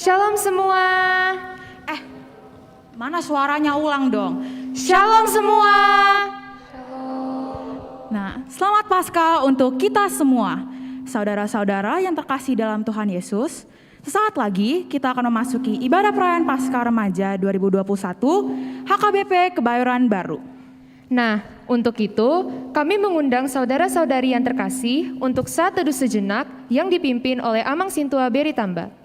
Shalom semua. Mana suaranya, ulang dong. Shalom semua. Nah, selamat Paskah untuk kita semua. Saudara-saudara yang terkasih dalam Tuhan Yesus, sesaat lagi kita akan memasuki ibadah perayaan Paskah Remaja 2021 HKBP Kebayoran Baru. Nah, untuk itu kami mengundang saudara-saudari yang terkasih untuk saat teduh sejenak yang dipimpin oleh Amang Sintua Beritamba.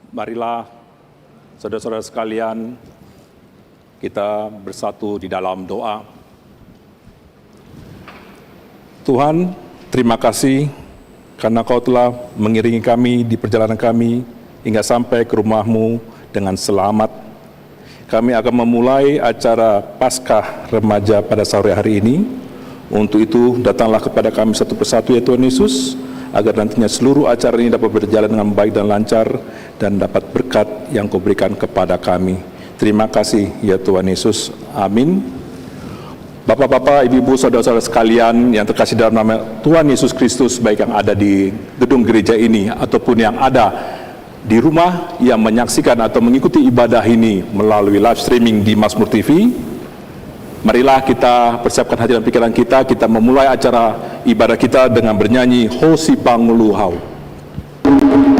Marilah saudara-saudara sekalian, kita bersatu di dalam doa. Tuhan, terima kasih karena Kau telah mengiringi kami di perjalanan kami hingga sampai ke rumah-Mu dengan selamat. Kami akan memulai acara Paskah Remaja pada sore hari ini. Untuk itu, datanglah kepada kami satu persatu ya Tuhan Yesus, agar nantinya seluruh acara ini dapat berjalan dengan baik dan lancar dan dapat berkat yang Kau berikan kepada kami. Terima kasih ya Tuhan Yesus. Amin. Bapak-bapak, ibu-ibu, saudara-saudara sekalian yang terkasih dalam nama Tuhan Yesus Kristus, baik yang ada di gedung gereja ini ataupun yang ada di rumah yang menyaksikan atau mengikuti ibadah ini melalui live streaming di Mazmur TV. Marilah kita persiapkan hati dan pikiran kita memulai acara ibadah kita dengan bernyanyi Hosi Panguluhau. Oh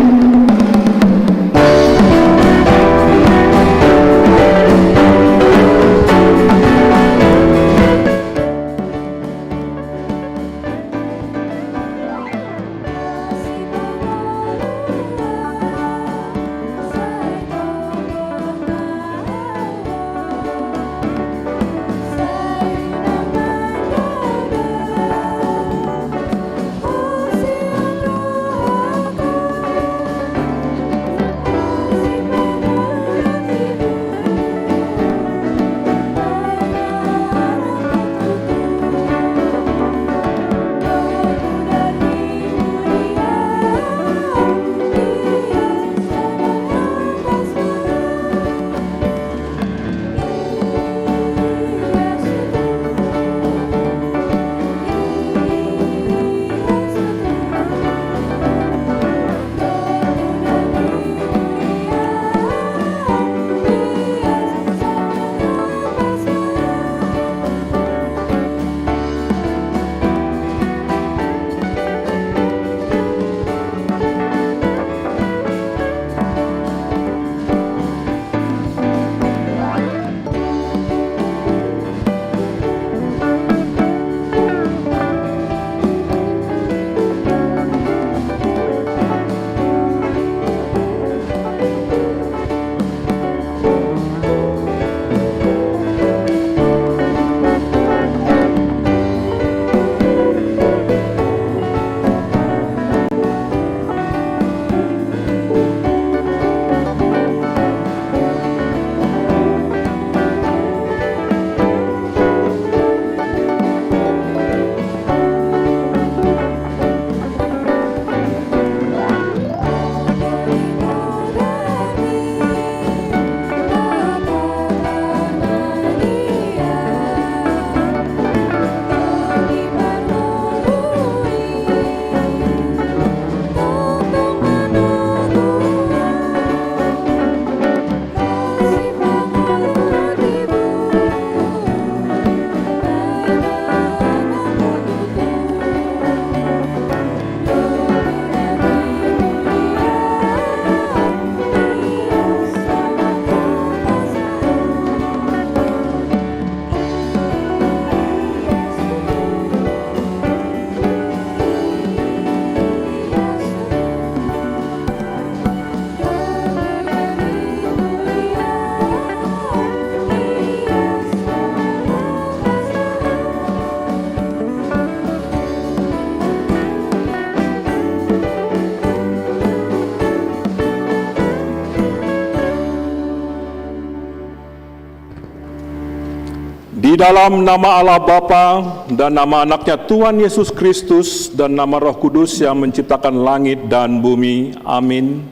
Di dalam nama Allah Bapa dan nama anaknya Tuhan Yesus Kristus dan nama Roh Kudus yang menciptakan langit dan bumi. Amin.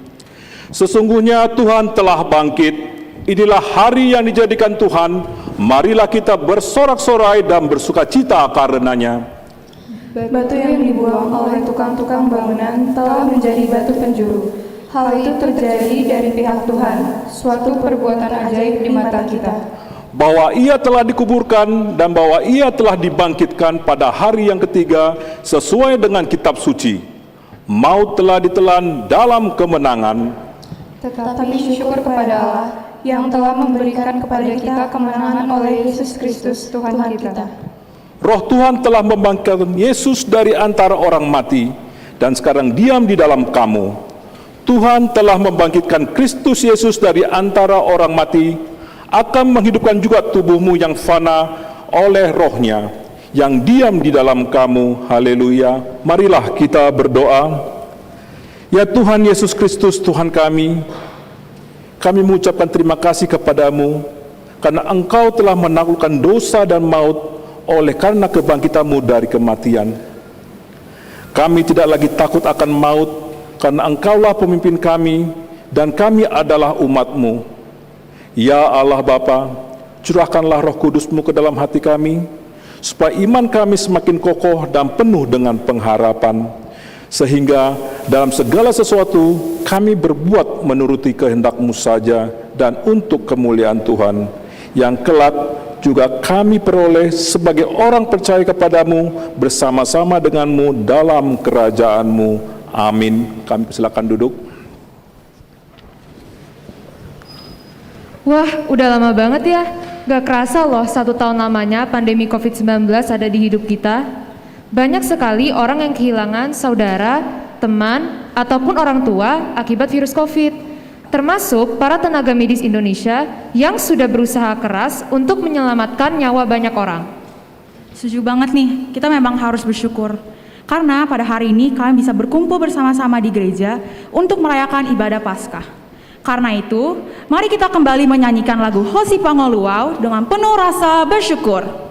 Sesungguhnya Tuhan telah bangkit. Inilah hari yang dijadikan Tuhan. Marilah kita bersorak-sorai dan bersukacita karenanya. Batu yang dibuang oleh tukang-tukang bangunan telah menjadi batu penjuru. Hal itu terjadi dari pihak Tuhan, suatu perbuatan ajaib di mata kita. Bahwa ia telah dikuburkan dan bahwa ia telah dibangkitkan pada hari yang ketiga sesuai dengan kitab suci. Maut telah ditelan dalam kemenangan. Tetapi syukur kepada Allah yang telah memberikan kepada kita kemenangan oleh Yesus Kristus Tuhan kita. Roh Tuhan telah membangkitkan Yesus dari antara orang mati dan sekarang diam di dalam kamu. Tuhan telah membangkitkan Kristus Yesus dari antara orang mati, akan menghidupkan juga tubuhmu yang fana oleh Roh-Nya yang diam di dalam kamu. Haleluya. Marilah kita berdoa. Ya Tuhan Yesus Kristus Tuhan kami mengucapkan terima kasih kepadamu karena Engkau telah menaklukkan dosa dan maut oleh karena kebangkitanmu dari kematian. Kami tidak lagi takut akan maut karena Engkaulah pemimpin kami dan kami adalah umat-Mu. Ya Allah Bapa, curahkanlah Roh Kudus-Mu ke dalam hati kami, supaya iman kami semakin kokoh dan penuh dengan pengharapan, sehingga dalam segala sesuatu kami berbuat menuruti kehendak-Mu saja dan untuk kemuliaan Tuhan, yang kelak juga kami peroleh sebagai orang percaya kepadamu bersama-sama denganmu dalam kerajaan-Mu. Amin. Kami persilakan duduk. Wah, udah lama banget ya. Gak kerasa loh 1 tahun lamanya pandemi COVID-19 ada di hidup kita. Banyak sekali orang yang kehilangan saudara, teman, ataupun orang tua akibat virus COVID. Termasuk para tenaga medis Indonesia yang sudah berusaha keras untuk menyelamatkan nyawa banyak orang. Setuju banget nih, kita memang harus bersyukur. Karena pada hari ini kalian bisa berkumpul bersama-sama di gereja untuk merayakan ibadah Paskah. Karena itu, mari kita kembali menyanyikan lagu Hosi Pangoluau dengan penuh rasa bersyukur.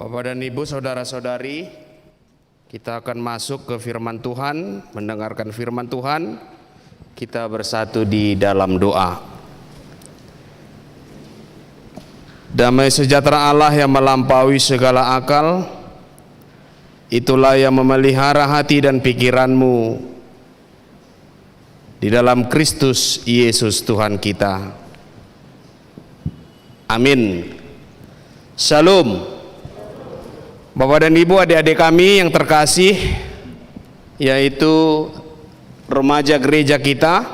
Bapak dan Ibu, saudara-saudari, kita akan masuk ke firman Tuhan, mendengarkan firman Tuhan. Kita bersatu di dalam doa. Damai sejahtera Allah yang melampaui segala akal, itulah yang memelihara hati dan pikiranmu di dalam Kristus Yesus Tuhan kita. Amin. Shalom. Bapak dan Ibu, adik-adik kami yang terkasih, yaitu remaja gereja kita,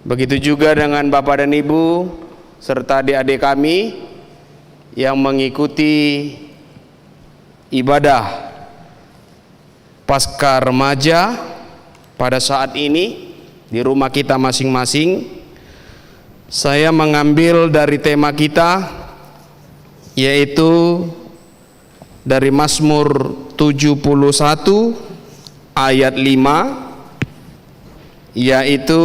begitu juga dengan Bapak dan Ibu serta adik-adik kami yang mengikuti ibadah Paskah Remaja pada saat ini di rumah kita masing-masing. Saya mengambil dari tema kita, yaitu dari Mazmur 71 ayat 5, yaitu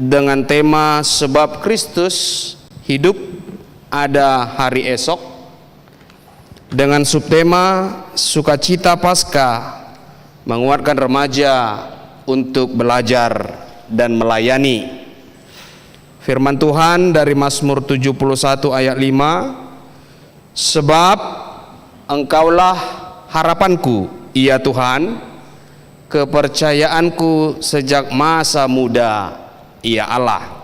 dengan tema sebab Kristus hidup ada hari esok, dengan subtema sukacita Paskah menguatkan remaja untuk belajar dan melayani. Firman Tuhan dari Mazmur 71 ayat 5, sebab Engkaulah harapanku, ya Tuhan, kepercayaanku sejak masa muda, ya Allah.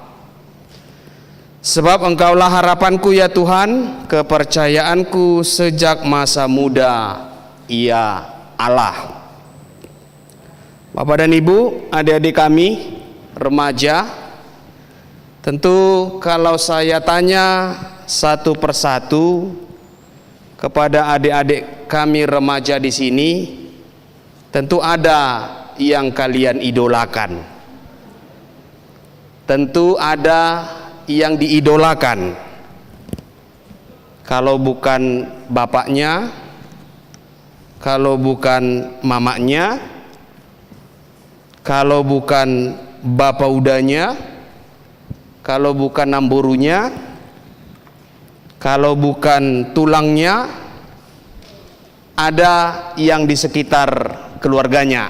Sebab Engkaulah harapanku, ya Tuhan, kepercayaanku sejak masa muda, ya Allah. Bapak dan Ibu, adik-adik kami, remaja, tentu kalau saya tanya satu persatu kepada adik-adik kami remaja di sini, tentu ada yang kalian idolakan. Tentu ada yang diidolakan. Kalau bukan bapaknya, kalau bukan mamanya, kalau bukan bapak udanya, kalau bukan namburunya, kalau bukan tulangnya, ada yang di sekitar keluarganya.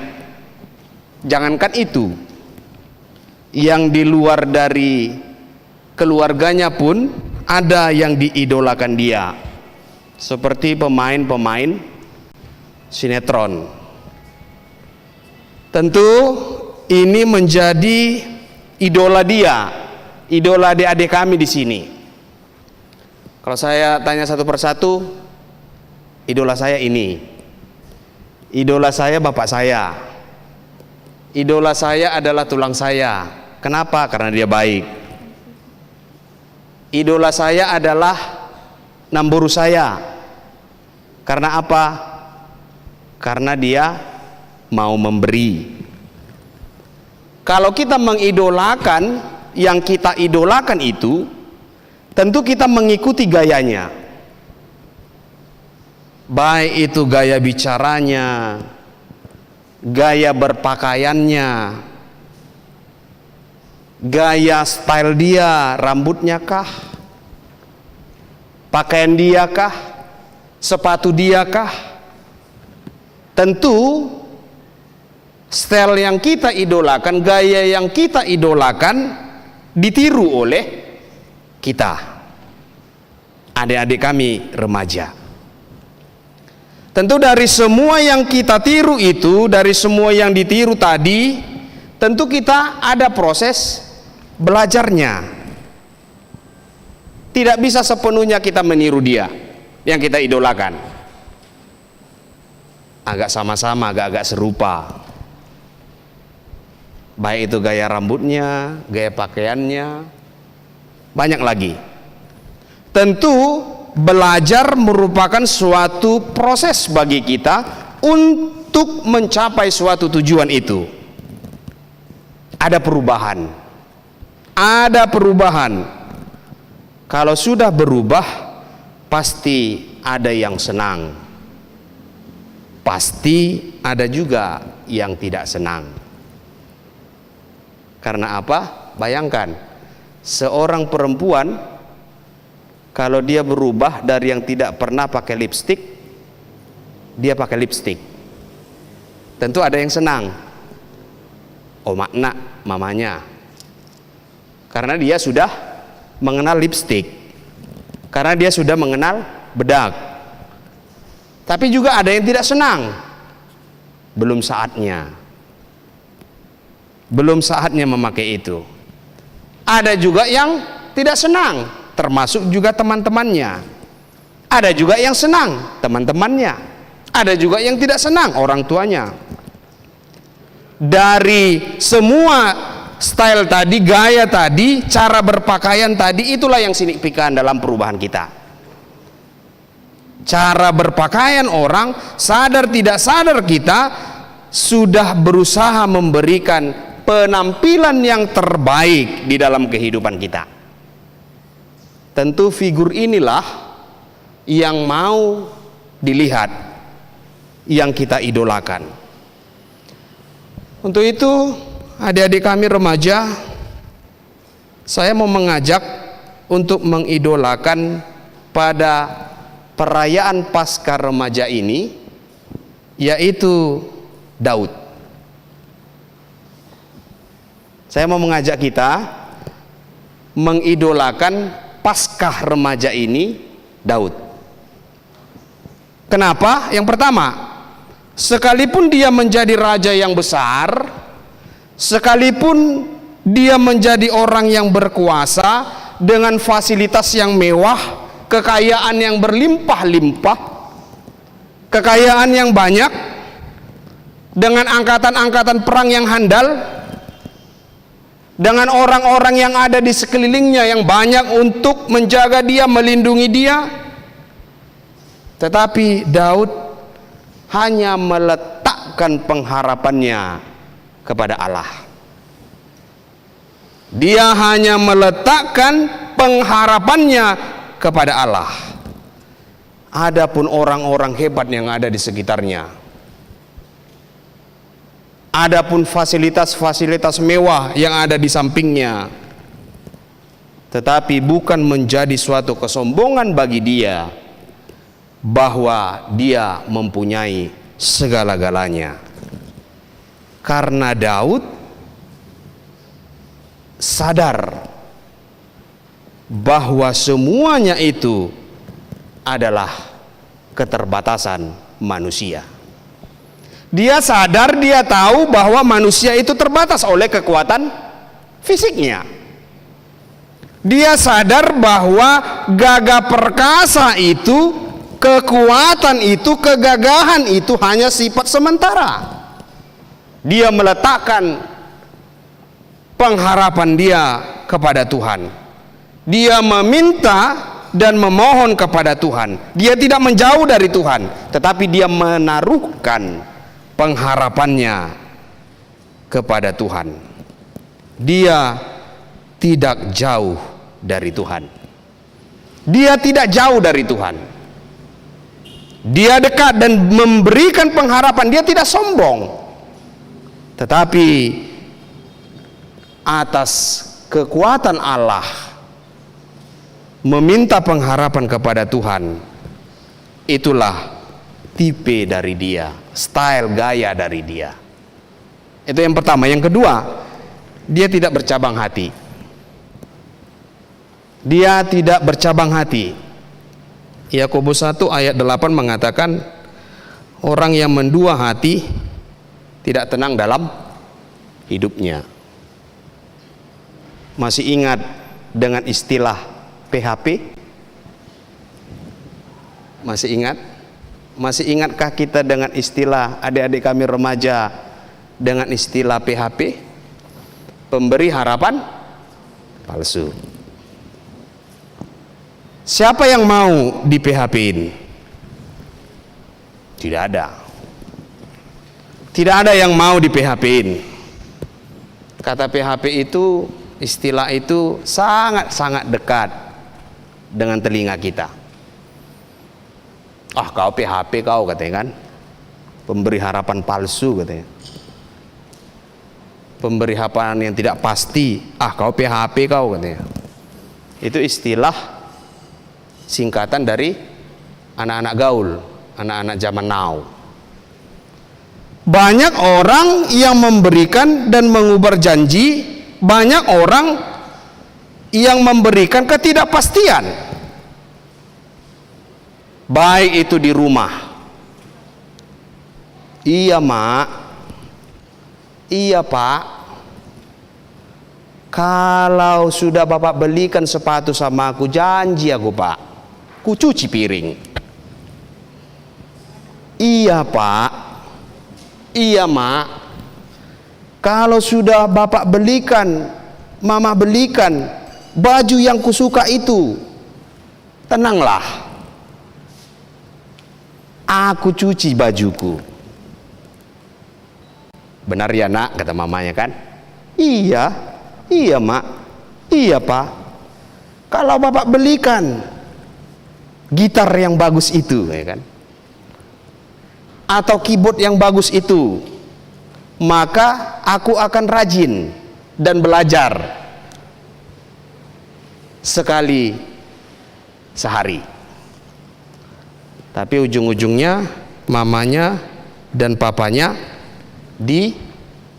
Jangankan itu, yang di luar dari keluarganya pun ada yang diidolakan dia, seperti pemain-pemain sinetron. Tentu ini menjadi idola dia, idola adik-adik kami di sini. Kalau saya tanya satu persatu, idola saya ini, idola saya bapak saya, idola saya adalah tulang saya. Kenapa? Karena dia baik. Idola saya adalah namburu saya. Karena apa? Karena dia mau memberi. Kalau kita mengidolakan, yang kita idolakan itu, tentu kita mengikuti gayanya. Baik itu gaya bicaranya, gaya berpakaiannya, gaya style dia, rambutnya kah, pakaian dia kah, sepatu dia kah. Tentu style yang kita idolakan, gaya yang kita idolakan ditiru oleh kita, adik-adik kami remaja. Tentu dari semua yang kita tiru itu, dari semua yang ditiru tadi, tentu kita ada proses belajarnya. Tidak bisa sepenuhnya kita meniru dia yang kita idolakan. Agak sama-sama, agak-agak serupa. Baik itu gaya rambutnya, gaya pakaiannya, banyak lagi. Tentu belajar merupakan suatu proses bagi kita untuk mencapai suatu tujuan itu. Ada perubahan. Ada perubahan. Kalau sudah berubah, pasti ada yang senang. Pasti ada juga yang tidak senang. Karena apa? Bayangkan, seorang perempuan kalau dia berubah dari yang tidak pernah pakai lipstik, dia pakai lipstik. Tentu ada yang senang. Oh, makna mamanya. Karena dia sudah mengenal lipstik. Karena dia sudah mengenal bedak. Tapi juga ada yang tidak senang. Belum saatnya. Belum saatnya memakai itu. Ada juga yang tidak senang, termasuk juga teman-temannya. Ada juga yang senang, teman-temannya. Ada juga yang tidak senang, orang tuanya. Dari semua style tadi, gaya tadi, cara berpakaian tadi, itulah yang signifikan dalam perubahan kita. Cara berpakaian orang, sadar tidak sadar kita sudah berusaha memberikan penampilan yang terbaik di dalam kehidupan kita. Tentu figur inilah yang mau dilihat, yang kita idolakan. Untuk itu, adik-adik kami remaja, Saya mau mengajak untuk mengidolakan pada perayaan Paskah Remaja ini, yaitu Daud. Saya mau mengajak kita mengidolakan Paskah Remaja ini, Daud. Kenapa? Yang pertama, sekalipun dia menjadi raja yang besar, sekalipun dia menjadi orang yang berkuasa dengan fasilitas yang mewah, kekayaan yang berlimpah-limpah, kekayaan yang banyak, dengan angkatan-angkatan perang yang handal, dengan orang-orang yang ada di sekelilingnya yang banyak untuk menjaga dia, melindungi dia. Tetapi Daud hanya meletakkan pengharapannya kepada Allah. Dia hanya meletakkan pengharapannya kepada Allah. Adapun orang-orang hebat yang ada di sekitarnya, adapun fasilitas-fasilitas mewah yang ada di sampingnya, tetapi bukan menjadi suatu kesombongan bagi dia bahwa dia mempunyai segala-galanya. Karena Daud sadar bahwa semuanya itu adalah keterbatasan manusia. Dia sadar, dia tahu bahwa manusia itu terbatas oleh kekuatan fisiknya. Dia sadar bahwa gagah perkasa itu, kekuatan itu, kegagahan itu hanya sifat sementara. Dia meletakkan pengharapan dia kepada Tuhan. Dia meminta dan memohon kepada Tuhan. Dia tidak menjauh dari Tuhan, tetapi dia menaruhkan pengharapannya kepada Tuhan. Dia tidak jauh dari Tuhan. Dia tidak jauh dari Tuhan. Dia dekat dan memberikan pengharapan. Dia tidak sombong, tetapi atas kekuatan Allah meminta pengharapan kepada Tuhan. Itulah tipe dari dia, style, gaya dari dia. Itu yang pertama. Yang kedua, dia tidak bercabang hati. Dia tidak bercabang hati. Yakobus 1 ayat 8 mengatakan, orang yang mendua hati tidak tenang dalam hidupnya. Masih ingat dengan istilah PHP? Masih ingat? Masih ingatkah kita dengan istilah, adik-adik kami remaja, dengan istilah PHP? Pemberi harapan palsu. Siapa yang mau di PHP-in? Tidak ada. Tidak ada yang mau di PHP-in. Kata PHP itu, istilah itu sangat-sangat dekat dengan telinga kita. Ah, kau PHP kau, katanya kan. Pemberi harapan palsu, katanya. Pemberi harapan yang tidak pasti. Ah, kau PHP kau, katanya. Itu istilah singkatan dari anak-anak gaul, anak-anak zaman now. Banyak orang yang memberikan dan mengubar janji, banyak orang yang memberikan ketidakpastian, baik itu di rumah. Iya mak, iya pak, kalau sudah bapak belikan sepatu sama aku, janji aku pak, ku cuci piring. Iya pak, iya mak, kalau sudah bapak belikan, mama belikan baju yang kusuka itu, tenanglah, aku cuci bajuku. Benar ya nak, kata mamanya kan. Iya, iya mak, iya pak, kalau bapak belikan gitar yang bagus itu, ya kan, atau keyboard yang bagus itu, maka aku akan rajin dan belajar. sekali sehari. Tapi ujung-ujungnya mamanya dan papanya di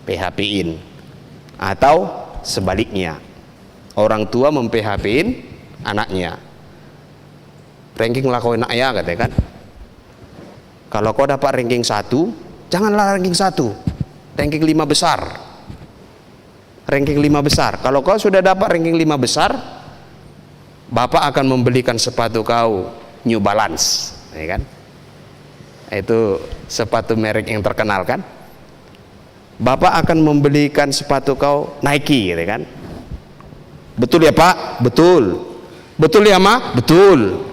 PHP-in, atau sebaliknya, orang tua mem-PHP-in anaknya. Ranking lah kau enak ya, katanya kan. Kalau kau dapat ranking 1, janganlah ranking 1, ranking 5 besar. Ranking 5 besar. Kalau kau sudah dapat ranking 5 besar, bapak akan membelikan sepatu kau New Balance, ya kan? Itu sepatu merek yang terkenal kan. Bapak akan membelikan sepatu kau Nike, gitu kan? Betul ya Pak? Betul. Betul ya Ma? Betul.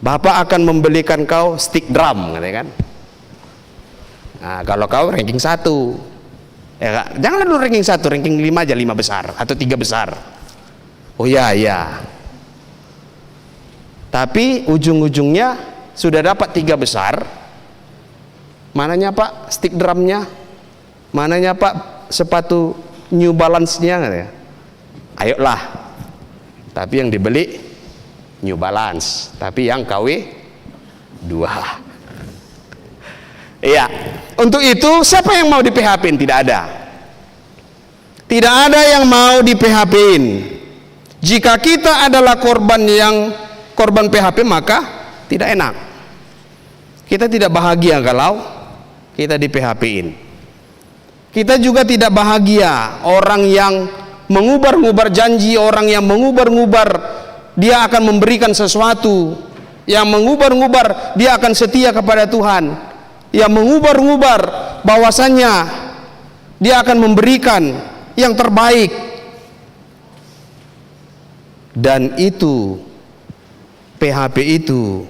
Bapak akan membelikan kau stick drum, gitu kan? Nah, kalau kau ranking 1, ya, janganlah dulu ranking 1, ranking 5 aja, 5 besar atau 3 besar. Oh ya, ya. Tapi ujung-ujungnya sudah dapat 3 besar. Mananya Pak stick drumnya? Mananya Pak sepatu New Balance-nya? Ayolah. Tapi yang dibeli New Balance, tapi yang KW 2. Iya. Untuk itu siapa yang mau di PHP-in? Tidak ada. Tidak ada yang mau di PHP-in. Jika kita adalah korban PHP, maka tidak enak. Kita tidak bahagia kalau kita di PHP-in. Kita juga tidak bahagia orang yang mengubar-ngubar janji, orang yang mengubar-ngubar dia akan memberikan sesuatu, yang mengubar-ngubar dia akan setia kepada Tuhan, yang mengubar-ngubar bahwasannya dia akan memberikan yang terbaik. Dan itu PHP itu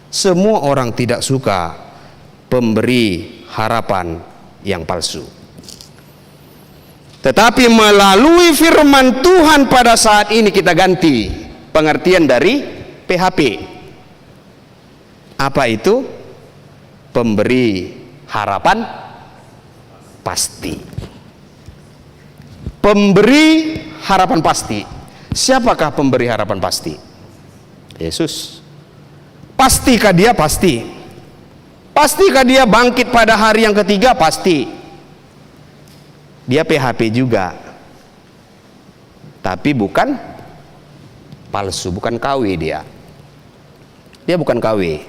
semua orang tidak suka pemberi harapan yang palsu. Tetapi melalui firman Tuhan pada saat ini kita ganti pengertian dari PHP. Apa itu? Pemberi harapan pasti. Pemberi harapan pasti. Siapakah pemberi harapan pasti? Yesus. Pastikah dia? Pasti. Pastikah dia bangkit pada hari yang ketiga? Pasti. Dia PHP juga, tapi bukan palsu, bukan KW dia. Dia bukan KW.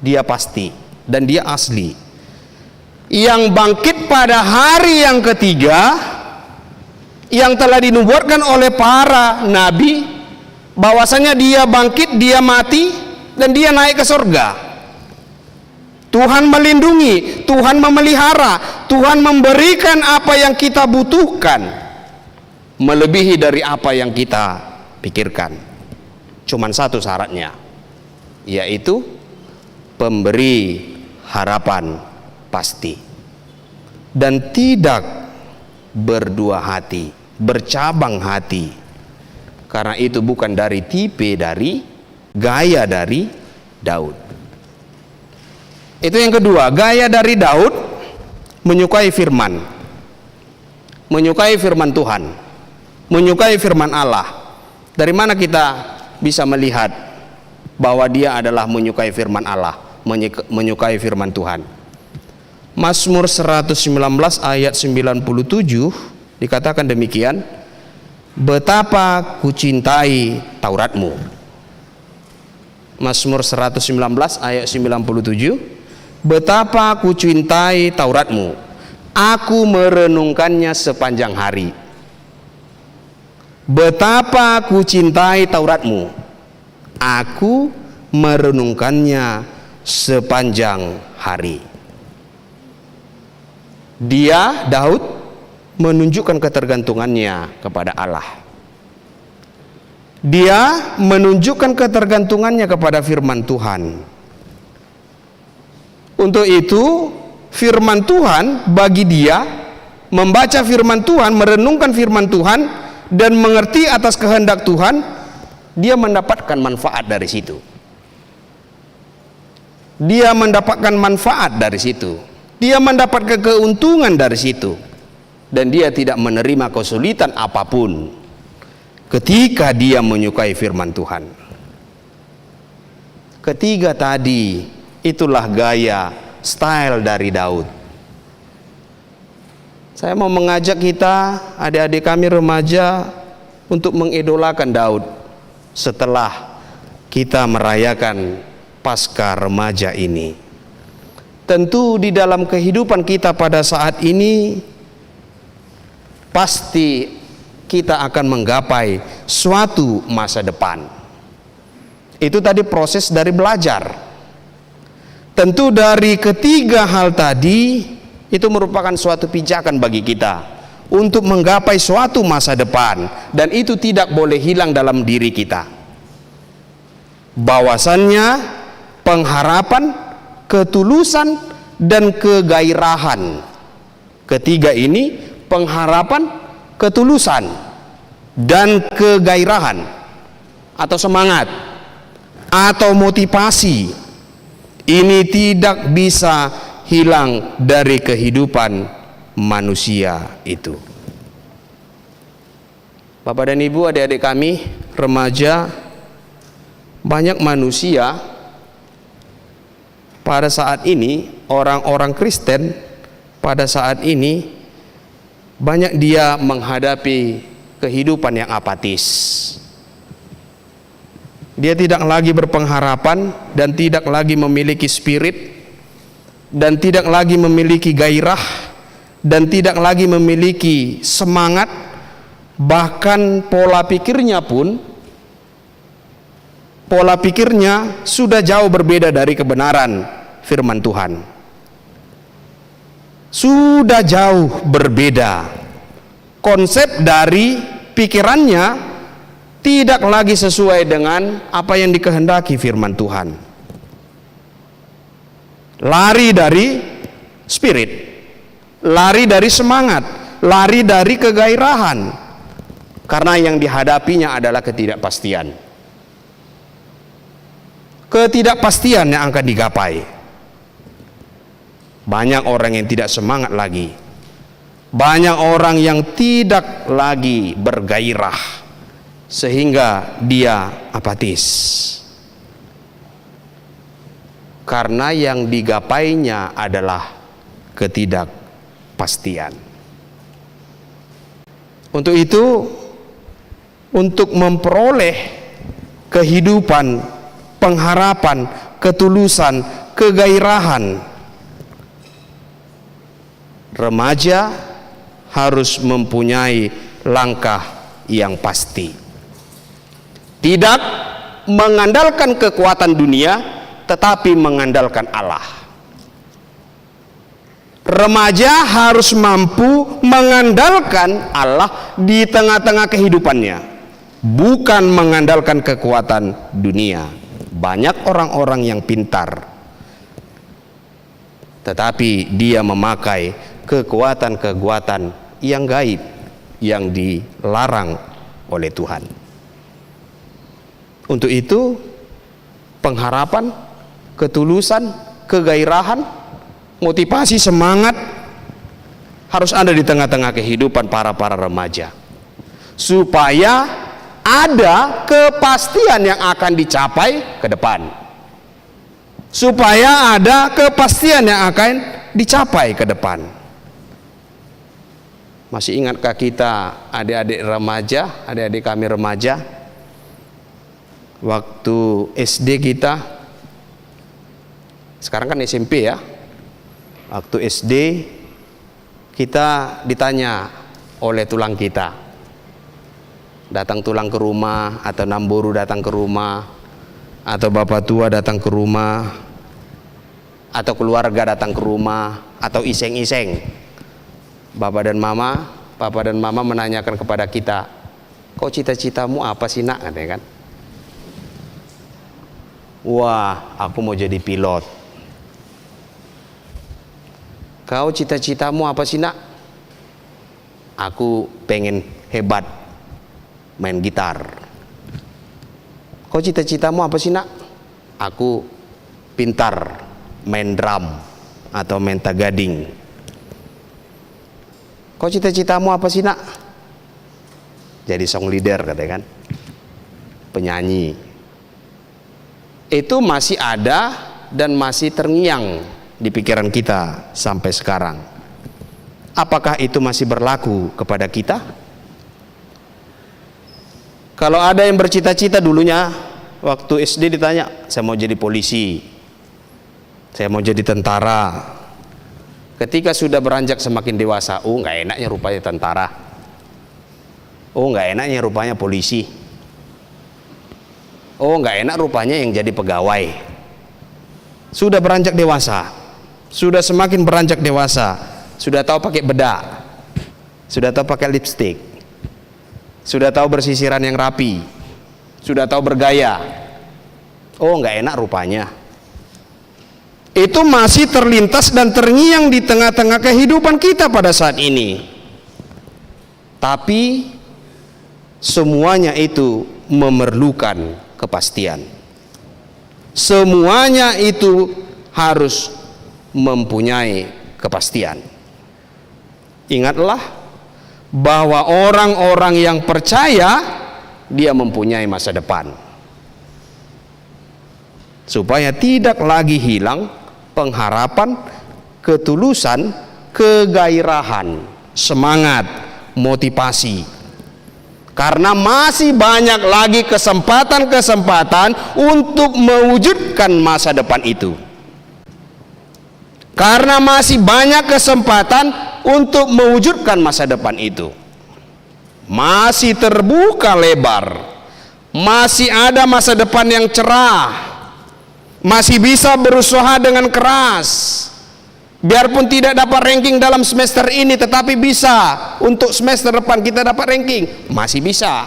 Dia pasti dan dia asli. Yang bangkit pada hari yang ketiga, yang telah dinubuatkan oleh para nabi, bahwasanya dia bangkit, dia mati, dan dia naik ke surga. Tuhan melindungi, Tuhan memelihara, Tuhan memberikan apa yang kita butuhkan, melebihi dari apa yang kita pikirkan. Cuman satu syaratnya, yaitu pemberi harapan pasti dan tidak berdua hati, bercabang hati. Karena itu bukan dari tipe, dari gaya dari Daud. Itu yang kedua, gaya dari Daud menyukai firman. Menyukai firman Tuhan. Menyukai firman Allah. Dari mana kita bisa melihat bahwa dia adalah menyukai firman Allah, menyukai firman Tuhan? Mazmur 119 ayat 97 dikatakan demikian, betapa kucintai Tauratmu. Mazmur 119 ayat 97, betapa kucintai Tauratmu, aku merenungkannya sepanjang hari. Betapa kucintai Tauratmu, aku merenungkannya sepanjang hari. Dia, Daud, menunjukkan ketergantungannya kepada Allah. Dia menunjukkan ketergantungannya kepada firman Tuhan. Untuk itu firman Tuhan bagi dia, membaca firman Tuhan, merenungkan firman Tuhan dan mengerti atas kehendak Tuhan, dia mendapatkan manfaat dari situ. Dia mendapatkan manfaat dari situ. Dia mendapatkan keuntungan dari situ. Dan dia tidak menerima kesulitan apapun. ketika dia menyukai firman Tuhan. Ketiga tadi, itulah gaya, style dari Daud. Saya mau mengajak kita, adik-adik kami remaja, untuk mengidolakan Daud setelah kita merayakan Paskah remaja ini. Tentu di dalam kehidupan kita pada saat ini pasti kita akan menggapai suatu masa depan. Itu tadi proses dari belajar. Tentu dari ketiga hal tadi itu merupakan suatu pijakan bagi kita untuk menggapai suatu masa depan, dan itu tidak boleh hilang dalam diri kita. Bahwasannya pengharapan, ketulusan, dan kegairahan. Ketiga ini, pengharapan, ketulusan, dan kegairahan, atau semangat, atau motivasi, ini tidak bisa hilang dari kehidupan manusia itu. Bapak dan Ibu, adik-adik kami remaja, banyak manusia pada saat ini, orang-orang Kristen pada saat ini, banyak dia menghadapi kehidupan yang apatis. Dia tidak lagi berpengharapan, dan tidak lagi memiliki spirit, dan tidak lagi memiliki gairah, dan tidak lagi memiliki semangat. Bahkan pola pikirnya sudah jauh berbeda dari kebenaran firman Tuhan. Sudah jauh berbeda. Konsep dari pikirannya tidak lagi sesuai dengan apa yang dikehendaki firman Tuhan. Lari dari spirit, lari dari semangat, lari dari kegairahan, karena yang dihadapinya adalah ketidakpastian. Ketidakpastian yang akan digapai. Banyak orang yang tidak semangat lagi, banyak orang yang tidak lagi bergairah, sehingga dia apatis, karena yang digapainya adalah ketidakpastian. Untuk itu, untuk memperoleh kehidupan, pengharapan, ketulusan, kegairahan, remaja harus mempunyai langkah yang pasti. Tidak mengandalkan kekuatan dunia, tetapi mengandalkan Allah. Remaja harus mampu mengandalkan Allah di tengah-tengah kehidupannya, bukan mengandalkan kekuatan dunia. Banyak orang-orang yang pintar, tetapi dia memakai kekuatan-kekuatan yang gaib, yang dilarang oleh Tuhan. Untuk itu, pengharapan, ketulusan, kegairahan, motivasi, semangat harus ada di tengah-tengah kehidupan para remaja, supaya ada kepastian yang akan dicapai ke depan, supaya ada kepastian yang akan dicapai ke depan. Masih ingatkah kita, adik-adik remaja, adik-adik kami remaja, waktu SD kita, sekarang kan SMP ya, waktu SD kita ditanya oleh tulang kita, datang tulang ke rumah, atau namburu datang ke rumah, atau bapak tua datang ke rumah, atau keluarga datang ke rumah, atau iseng-iseng, papa dan mama menanyakan kepada kita, kok cita-citamu apa sih nak, katanya kan. Wah, aku mau jadi pilot. Kau cita-citamu apa sih nak? Aku pengen hebat main gitar. Kau cita-citamu apa sih nak? Aku pintar main drum atau main tagading. Kau cita-citamu apa sih nak? jadi song leader katanya kan, penyanyi. Itu masih ada dan masih terngiang di pikiran kita sampai sekarang. Apakah itu masih berlaku kepada kita? Kalau ada yang bercita-cita dulunya waktu SD ditanya, saya mau jadi polisi, saya mau jadi tentara. Ketika sudah beranjak semakin dewasa, nggak enaknya rupanya tentara, nggak enaknya rupanya polisi, nggak enak rupanya yang jadi pegawai. Sudah beranjak dewasa, sudah semakin beranjak dewasa, sudah tahu pakai bedak, sudah tahu pakai lipstik, sudah tahu bersisiran yang rapi, sudah tahu bergaya. Nggak enak rupanya. Itu masih terlintas dan terngiang di tengah-tengah kehidupan kita pada saat ini. Tapi semuanya itu memerlukan kepastian. Semuanya itu harus mempunyai kepastian. Ingatlah bahwa orang-orang yang percaya, dia mempunyai masa depan. Supaya tidak lagi hilang pengharapan, ketulusan, kegairahan, semangat, motivasi. Karena masih banyak lagi kesempatan-kesempatan untuk mewujudkan masa depan itu. Karena masih banyak kesempatan untuk mewujudkan masa depan itu. Masih terbuka lebar. Masih ada masa depan yang cerah. Masih bisa berusaha dengan keras. Biarpun tidak dapat ranking dalam semester ini, tetapi bisa untuk semester depan kita dapat ranking. Masih bisa.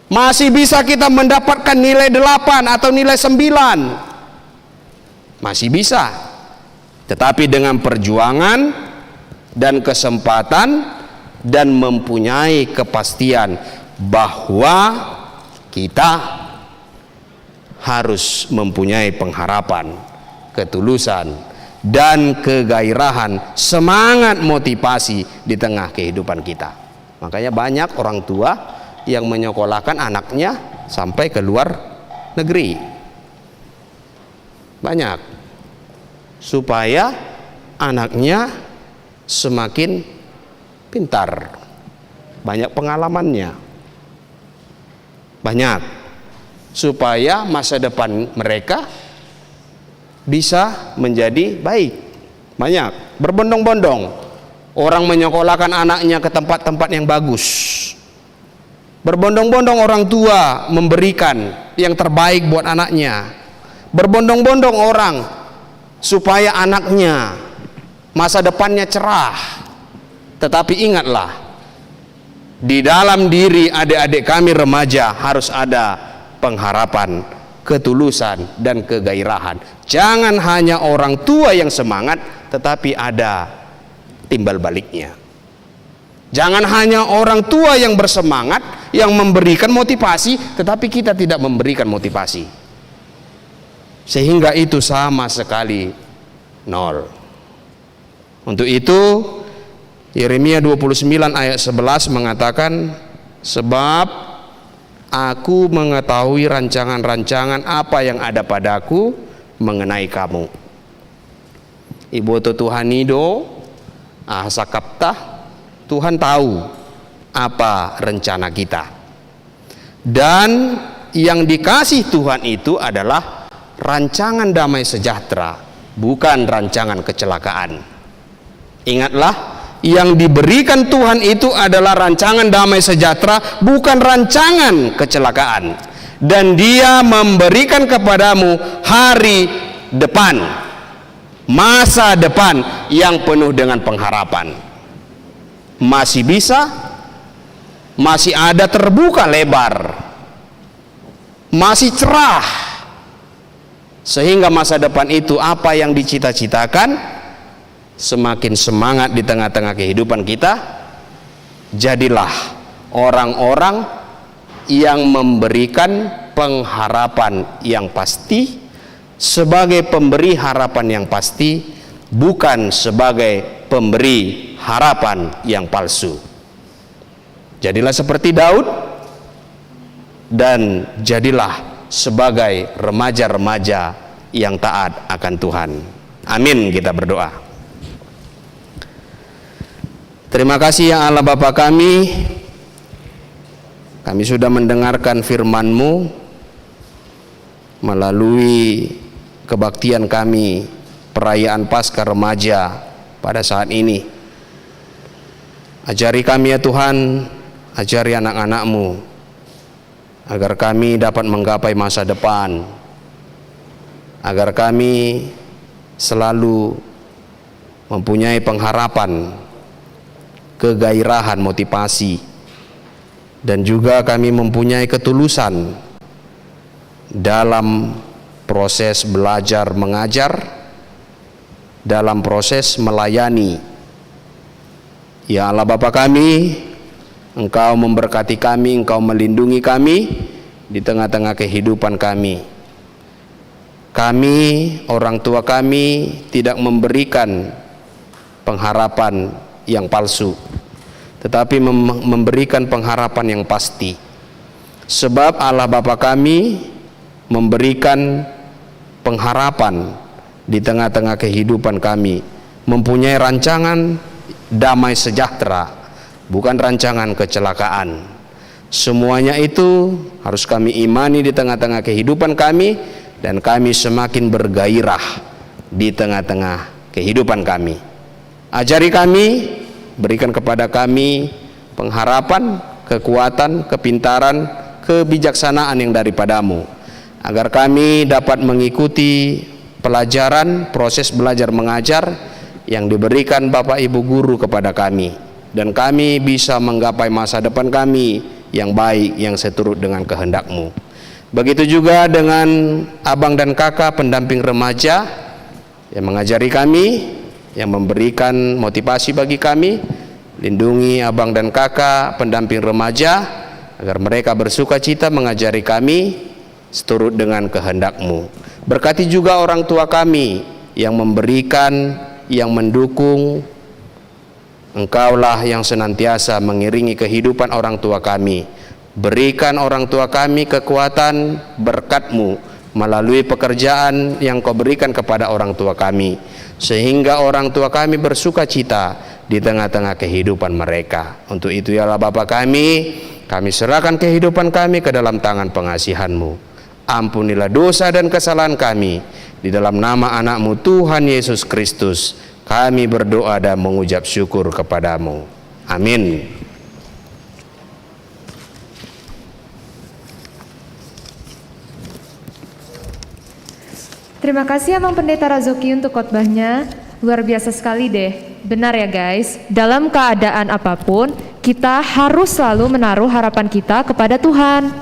Masih bisa kita mendapatkan nilai 8 atau nilai 9. Masih bisa. Tetapi dengan perjuangan dan kesempatan dan mempunyai kepastian bahwa kita harus mempunyai pengharapan, ketulusan, dan kegairahan, semangat, motivasi di tengah kehidupan kita. Makanya banyak orang tua yang menyekolahkan anaknya sampai ke luar negeri. Banyak. Supaya anaknya semakin pintar, banyak pengalamannya, banyak, supaya masa depan mereka bisa menjadi baik. Banyak, berbondong-bondong orang menyekolahkan anaknya ke tempat-tempat yang bagus. Berbondong-bondong orang tua memberikan yang terbaik buat anaknya. Berbondong-bondong orang supaya anaknya masa depannya cerah. Tetapi ingatlah, di dalam diri adik-adik kami remaja harus ada pengharapan, ketulusan, dan kegairahan. Jangan hanya orang tua yang semangat, tetapi ada timbal baliknya. Jangan hanya orang tua yang bersemangat, yang memberikan motivasi, tetapi kita tidak memberikan motivasi, sehingga itu sama sekali nol. Untuk itu Yeremia 29 ayat 11 mengatakan, sebab aku mengetahui rancangan-rancangan apa yang ada padaku mengenai kamu. Ibu Tuhanido Ahasakaptah, Tuhan tahu apa rencana kita. Dan yang dikasih Tuhan itu adalah rancangan damai sejahtera, bukan rancangan kecelakaan. Ingatlah, yang diberikan Tuhan itu adalah rancangan damai sejahtera, bukan rancangan kecelakaan. Dan Dia memberikan kepadamu hari depan, masa depan yang penuh dengan pengharapan. Masih bisa, masih ada terbuka lebar, masih cerah, sehingga masa depan itu apa yang dicita-citakan semakin semangat di tengah-tengah kehidupan kita. Jadilah orang-orang yang memberikan pengharapan yang pasti, sebagai pemberi harapan yang pasti, bukan sebagai pemberi harapan yang palsu. Jadilah seperti Daud dan jadilah sebagai remaja-remaja yang taat akan Tuhan. Amin, kita berdoa. Terima kasih ya Allah Bapa kami sudah mendengarkan firman-Mu melalui kebaktian kami perayaan Paskah Remaja pada saat ini. Ajari kami ya Tuhan, ajari anak-anak-Mu agar kami dapat menggapai masa depan, agar kami selalu mempunyai pengharapan, kegairahan, motivasi, dan juga kami mempunyai ketulusan dalam proses belajar mengajar, dalam proses melayani. Ya Allah Bapa kami, Engkau memberkati kami, Engkau melindungi kami di tengah-tengah kehidupan kami. Kami, orang tua kami, tidak memberikan pengharapan yang palsu, tetapi memberikan pengharapan yang pasti. Sebab Allah Bapa kami memberikan pengharapan di tengah-tengah kehidupan kami, mempunyai rancangan damai sejahtera, bukan rancangan kecelakaan. Semuanya itu harus kami imani di tengah-tengah kehidupan kami, dan kami semakin bergairah di tengah-tengah kehidupan kami. Ajari kami, berikan kepada kami pengharapan, kekuatan, kepintaran, kebijaksanaan yang daripada-Mu, agar kami dapat mengikuti pelajaran, proses belajar mengajar yang diberikan Bapak Ibu Guru kepada kami, dan kami bisa menggapai masa depan kami yang baik, yang seturut dengan kehendak-Mu. Begitu juga dengan abang dan kakak pendamping remaja yang mengajari kami, yang memberikan motivasi bagi kami. Lindungi abang dan kakak pendamping remaja agar mereka bersuka cita mengajari kami seturut dengan kehendak-Mu. Berkati juga orang tua kami yang memberikan, yang mendukung. Engkaulah yang senantiasa mengiringi kehidupan orang tua kami. Berikan orang tua kami kekuatan berkat-Mu melalui pekerjaan yang Kau berikan kepada orang tua kami, sehingga orang tua kami bersuka cita di tengah-tengah kehidupan mereka. Untuk itu ya Allah Bapa kami serahkan kehidupan kami ke dalam tangan pengasihan-Mu. Ampunilah dosa dan kesalahan kami. Di dalam nama anak-Mu Tuhan Yesus Kristus kami berdoa dan mengucap syukur kepada-Mu. Amin. Terima kasih Abang Pendeta Razuki untuk khotbahnya. Luar biasa sekali deh. Benar ya guys, dalam keadaan apapun kita harus selalu menaruh harapan kita kepada Tuhan.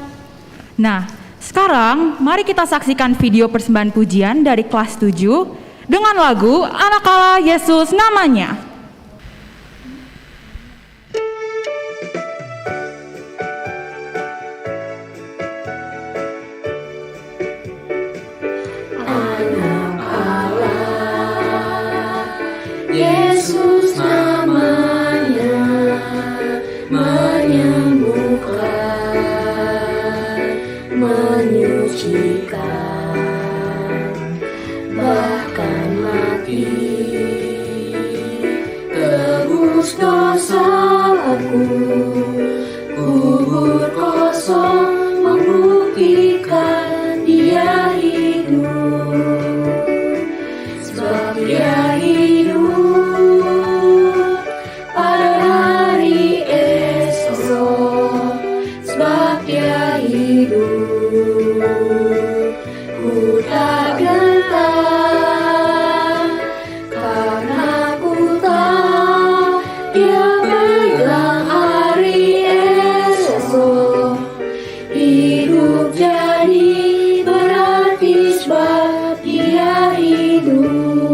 Nah, sekarang mari kita saksikan video persembahan pujian dari kelas 7 dengan lagu Anak Allah Yesus Namanya. Yesus namanya menyembuhkan, menyucikan, bahkan mati tebus dosaku. Kubur kosong membuktikan Dia hidup, sebab Dia hidup pada hari esok, sebab Dia hidup. Ku tak gentar karena ku tahu Dia pegang hari esok. Hidup jadi berarti sebab Dia hidup.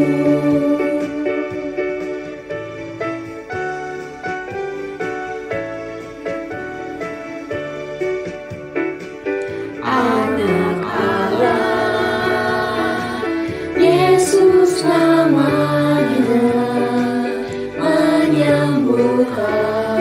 Anak Allah, Yesus namanya menyembuhkan,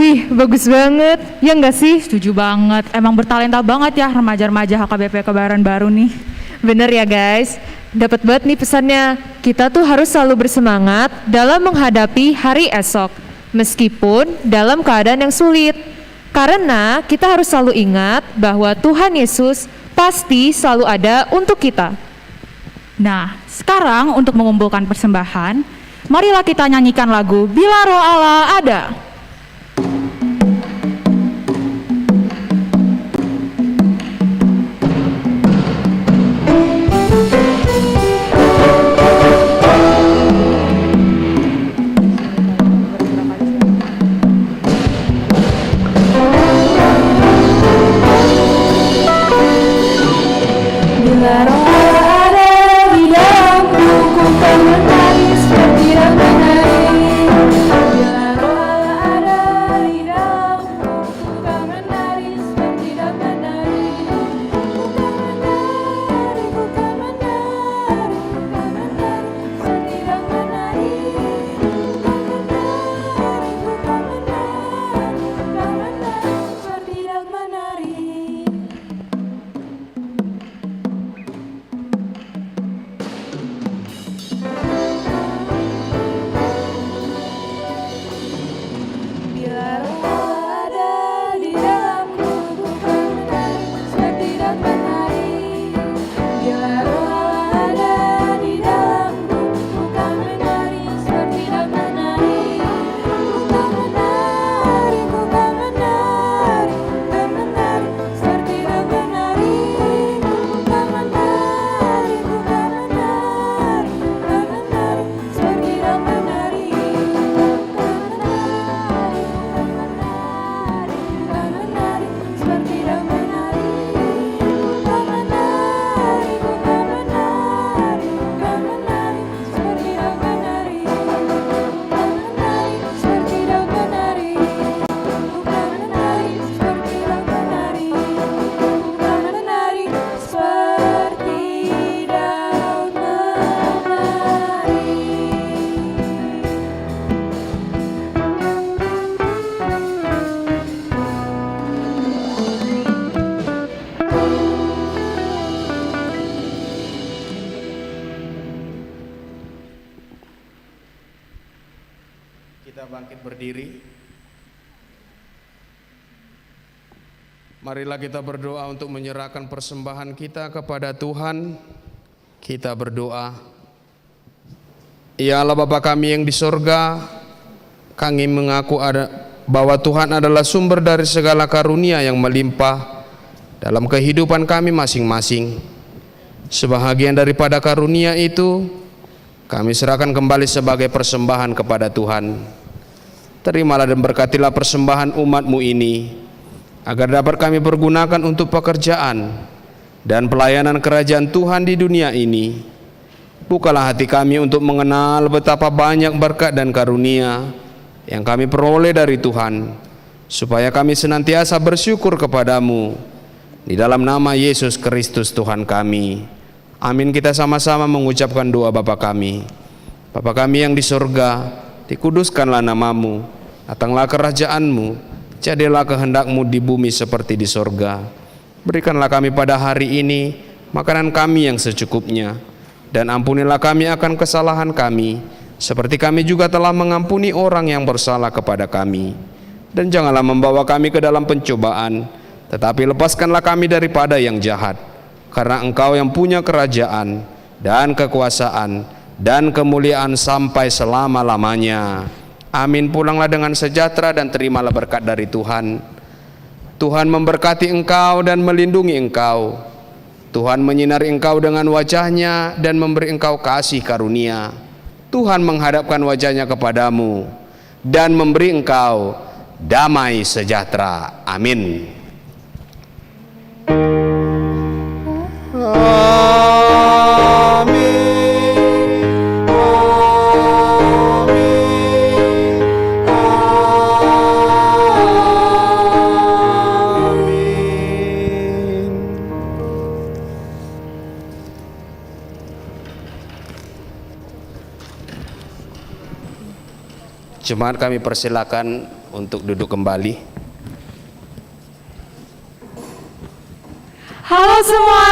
Wih, bagus banget. Ya nggak sih? Setuju banget. Emang bertalenta banget ya remaja-remaja HKBP Kebayoran Baru nih. Bener ya guys. Dapat banget nih pesannya. Kita tuh harus selalu bersemangat dalam menghadapi hari esok. Meskipun dalam keadaan yang sulit. Karena kita harus selalu ingat bahwa Tuhan Yesus pasti selalu ada untuk kita. Nah, sekarang untuk mengumpulkan persembahan, marilah kita nyanyikan lagu Bila Roh Allah Ada. Bila Roh Allah ada di dalamku, ku kan menari seperti dan menari. Bila Roh Allah ada di dalamku, ku kan menari seperti dan menari. Ku kan menari, ku kan menari, ku kan menari seperti dan menari. Ku kan menari, ku kan menari, ku kan menari seperti dan menari. Bila Roh Allah ada di dalamku, ku kan menari seperti dan menari. Bila Roh Allah ada di dalamku, ku kan menari seperti dan menari. Ku kan menari, ku kan menari, ku kan menari seperti dan menari. Ku kan menari, ku kan menari, ku kan menari seperti dan menari. Kita bangkit berdiri. Marilah kita berdoa untuk menyerahkan persembahan kita kepada Tuhan. Kita berdoa. Ya Allah Bapa kami yang di sorga, kami mengaku bahwa Tuhan adalah sumber dari segala karunia yang melimpah dalam kehidupan kami masing-masing. Sebahagian daripada karunia itu kami serahkan kembali sebagai persembahan kepada Tuhan. Terimalah dan berkatilah persembahan umat-Mu ini, agar dapat kami pergunakan untuk pekerjaan dan pelayanan kerajaan Tuhan di dunia ini. Bukalah hati kami untuk mengenal betapa banyak berkat dan karunia yang kami peroleh dari Tuhan, supaya kami senantiasa bersyukur kepadamu. Di dalam nama Yesus Kristus Tuhan kami. Amin. Kita sama-sama mengucapkan doa Bapa kami. Bapa kami yang di sorga, dikuduskanlah namamu, datanglah kerajaan-Mu, jadilah kehendak-Mu di bumi seperti di sorga. Berikanlah kami pada hari ini makanan kami yang secukupnya, dan ampunilah kami akan kesalahan kami, seperti kami juga telah mengampuni orang yang bersalah kepada kami. Dan janganlah membawa kami ke dalam pencobaan, tetapi lepaskanlah kami daripada yang jahat. Karena Engkau yang punya kerajaan dan kekuasaan dan kemuliaan sampai selama-lamanya. Amin. Pulanglah dengan sejahtera dan terimalah berkat dari Tuhan. Tuhan memberkati engkau dan melindungi engkau. Tuhan menyinari engkau dengan wajahnya dan memberi engkau kasih karunia. Tuhan menghadapkan wajahnya kepadamu dan memberi engkau damai sejahtera. Amin. Jemaat kami persilakan untuk duduk kembali. Halo semua.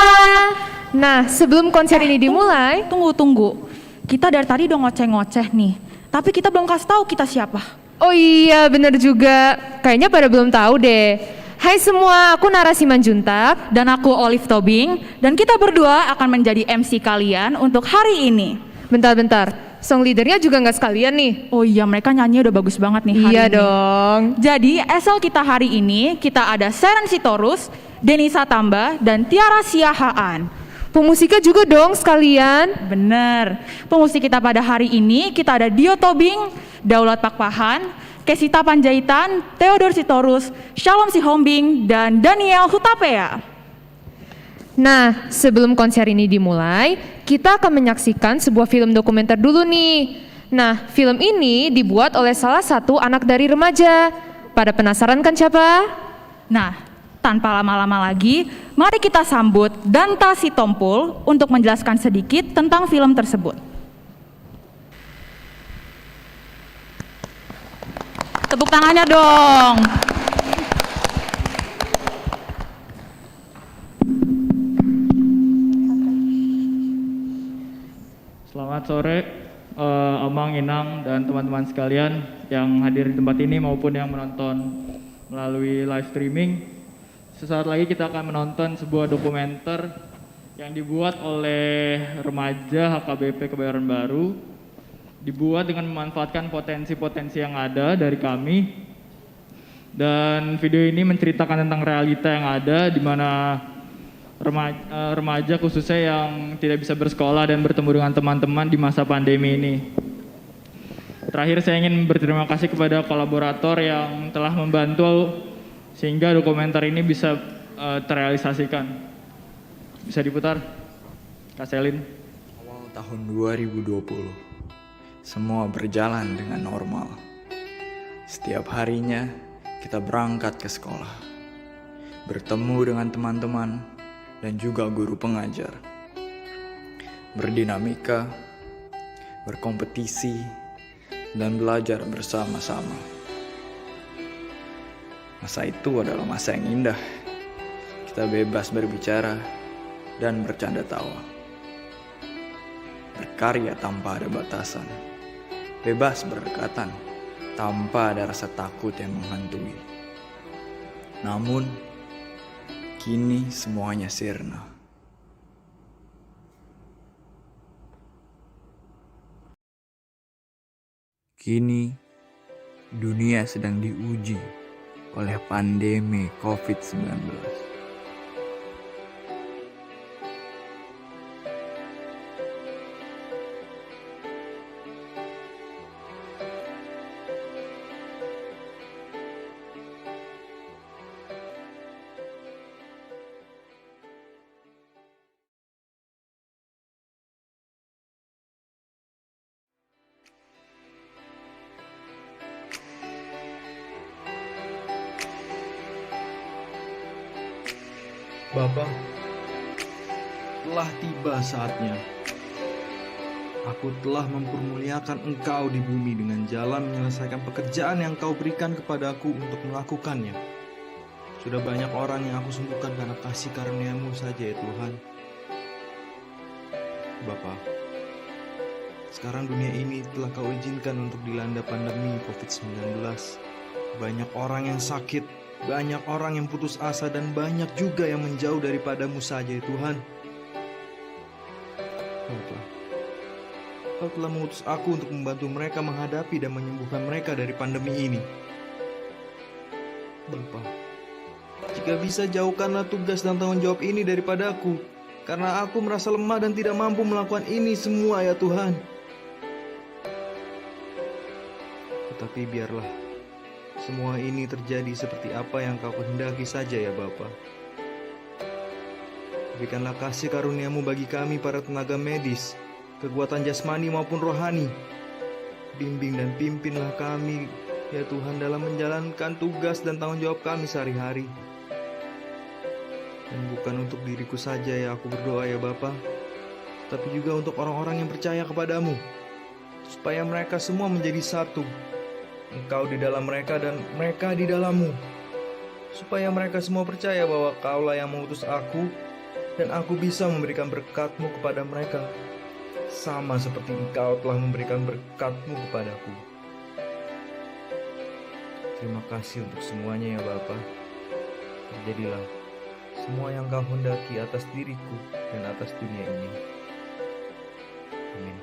Nah, sebelum konser ini dimulai, Tunggu. Kita dari tadi udah ngoceh-ngoceh nih. Tapi kita belum kasih tahu kita siapa. oh iya bener juga, kayaknya pada belum tahu deh. Hai semua, aku Nara Simanjuntak. Dan aku Olive Tobing. Dan kita berdua akan menjadi MC kalian untuk hari ini. Bentar, song leadernya juga nggak sekalian nih. Oh iya, mereka nyanyi udah bagus banget nih hari Iya ini. dong. Jadi esel kita hari ini, kita ada Seren Sitorus, Denisa Tamba, dan Tiara Siahaan. Pemusiknya juga dong sekalian. Bener. Pemusik kita pada hari ini, kita ada Dio Tobing, Daulat Pakpahan, Kesita Panjaitan, Theodor Sitorus, Shalom Sihombing, dan Daniel Hutapea. Nah, sebelum konser ini dimulai, kita akan menyaksikan sebuah film dokumenter dulu nih. Nah, film ini dibuat oleh salah satu anak dari remaja. Pada penasaran kan siapa? Nah, tanpa lama-lama lagi, mari kita sambut Danta Sitompul untuk menjelaskan sedikit tentang film tersebut. Tepuk tangannya dong. Selamat sore, Omang, Inang, dan teman-teman sekalian yang hadir di tempat ini maupun yang menonton melalui live streaming. Sesaat lagi kita akan menonton sebuah dokumenter yang dibuat oleh remaja HKBP Kebayoran Baru, dibuat dengan memanfaatkan potensi-potensi yang ada dari kami. Dan video ini menceritakan tentang realita yang ada di mana remaja khususnya yang tidak bisa bersekolah dan bertemu dengan teman-teman di masa pandemi ini. Terakhir saya ingin berterima kasih kepada kolaborator yang telah membantu sehingga dokumenter ini bisa terrealisasikan. Bisa diputar, Kak Selin. Awal tahun 2020, semua berjalan dengan normal. Setiap harinya kita berangkat ke sekolah, bertemu dengan teman-teman dan juga guru pengajar, berdinamika, berkompetisi, dan belajar bersama-sama. Masa itu adalah masa yang indah. Kita bebas berbicara dan bercanda tawa. Berkarya tanpa ada batasan. Bebas berdekatan tanpa ada rasa takut yang menghantui. Namun, kini semuanya sirna. Kini, dunia sedang diuji oleh pandemi COVID-19. Bapa, telah tiba saatnya. Aku telah mempermuliakan Engkau di bumi dengan jalan menyelesaikan pekerjaan yang Kau berikan kepadaku untuk melakukannya. Sudah banyak orang yang aku sembuhkan karena kasih karunia-Mu saja ya Tuhan. Bapa, sekarang dunia ini telah Kau izinkan untuk dilanda pandemi COVID-19. Banyak orang yang sakit, banyak orang yang putus asa, dan banyak juga yang menjauh daripada-Mu saja ya Tuhan. Bapa, Kau telah mengutus aku untuk membantu mereka menghadapi dan menyembuhkan mereka dari pandemi ini. Bapa, jika bisa jauhkanlah tugas dan tanggung jawab ini daripadaku, karena aku merasa lemah dan tidak mampu melakukan ini semua ya Tuhan. Tetapi biarlah semua ini terjadi seperti apa yang Kau kehendaki saja ya Bapa. Berikanlah kasih karunia-Mu bagi kami para tenaga medis, kekuatan jasmani maupun rohani. Bimbing dan pimpinlah kami ya Tuhan dalam menjalankan tugas dan tanggung jawab kami sehari-hari. Dan bukan untuk diriku saja ya aku berdoa ya Bapa, tapi juga untuk orang-orang yang percaya kepadamu, supaya mereka semua menjadi satu Engkau di dalam mereka dan mereka di dalam-Mu, supaya mereka semua percaya bahwa Kaulah yang mengutus aku, dan aku bisa memberikan berkat-Mu kepada mereka, sama seperti Engkau telah memberikan berkat-Mu kepadaku. Terima kasih untuk semuanya ya Bapa. Terjadilah semua yang Kau hendaki atas diriku dan atas dunia ini. Amin.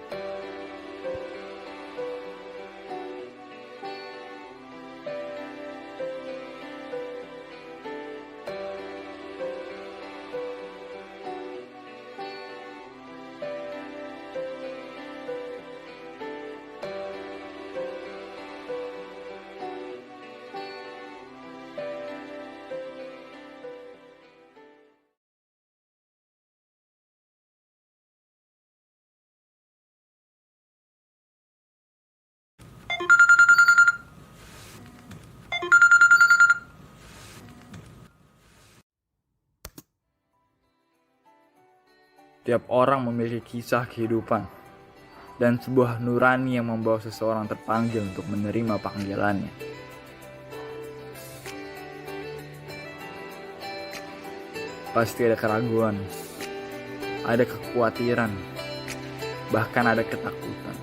Tiap orang memiliki kisah kehidupan dan sebuah nurani yang membawa seseorang terpanggil untuk menerima panggilannya. Pasti ada keraguan, ada kekhawatiran, bahkan ada ketakutan.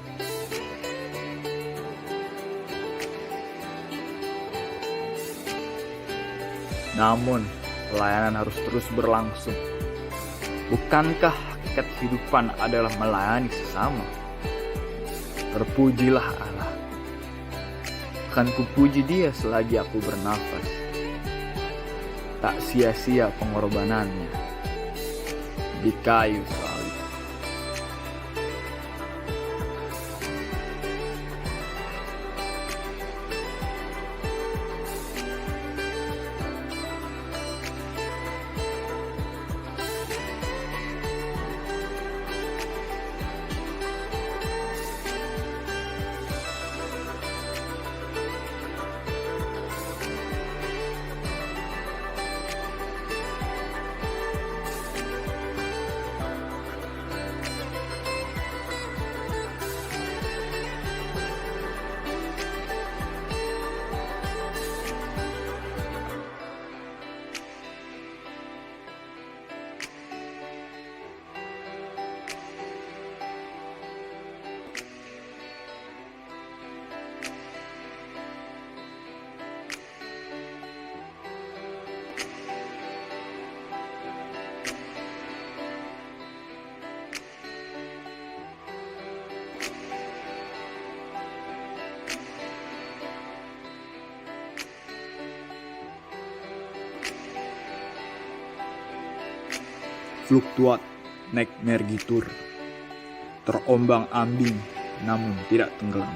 Namun, pelayanan harus terus berlangsung. Bukankah hakikat kehidupan adalah melayani sesama? Terpujilah Allah. Akan kupuji Dia selagi aku bernafas. Tak sia-sia pengorbanannya di kayu salib. Fluktuat naik mergitur, terombang ambing namun tidak tenggelam.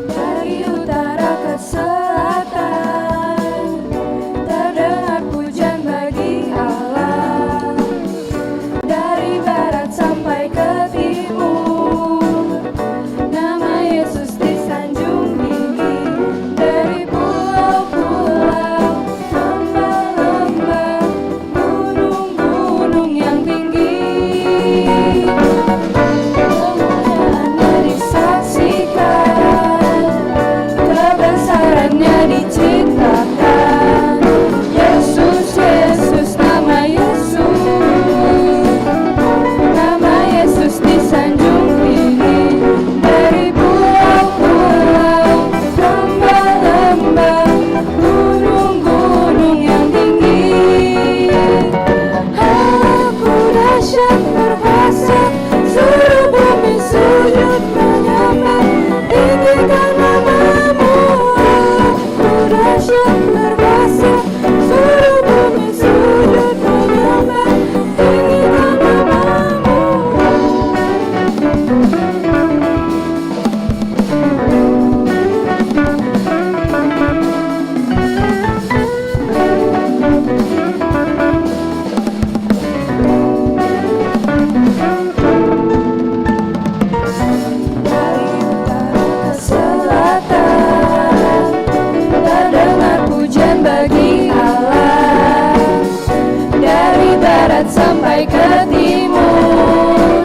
Dari utara ke selatan, terdengar pujian bagi Allah. Dari barat sampai ke timur, nama Yesus dahsyat berkuasa, seluruh bumi sujud menyembah, tinggikan namamu. Dari utara ke selatan, terdengar pujian bagi Allah. Dari barat sampai ke timur,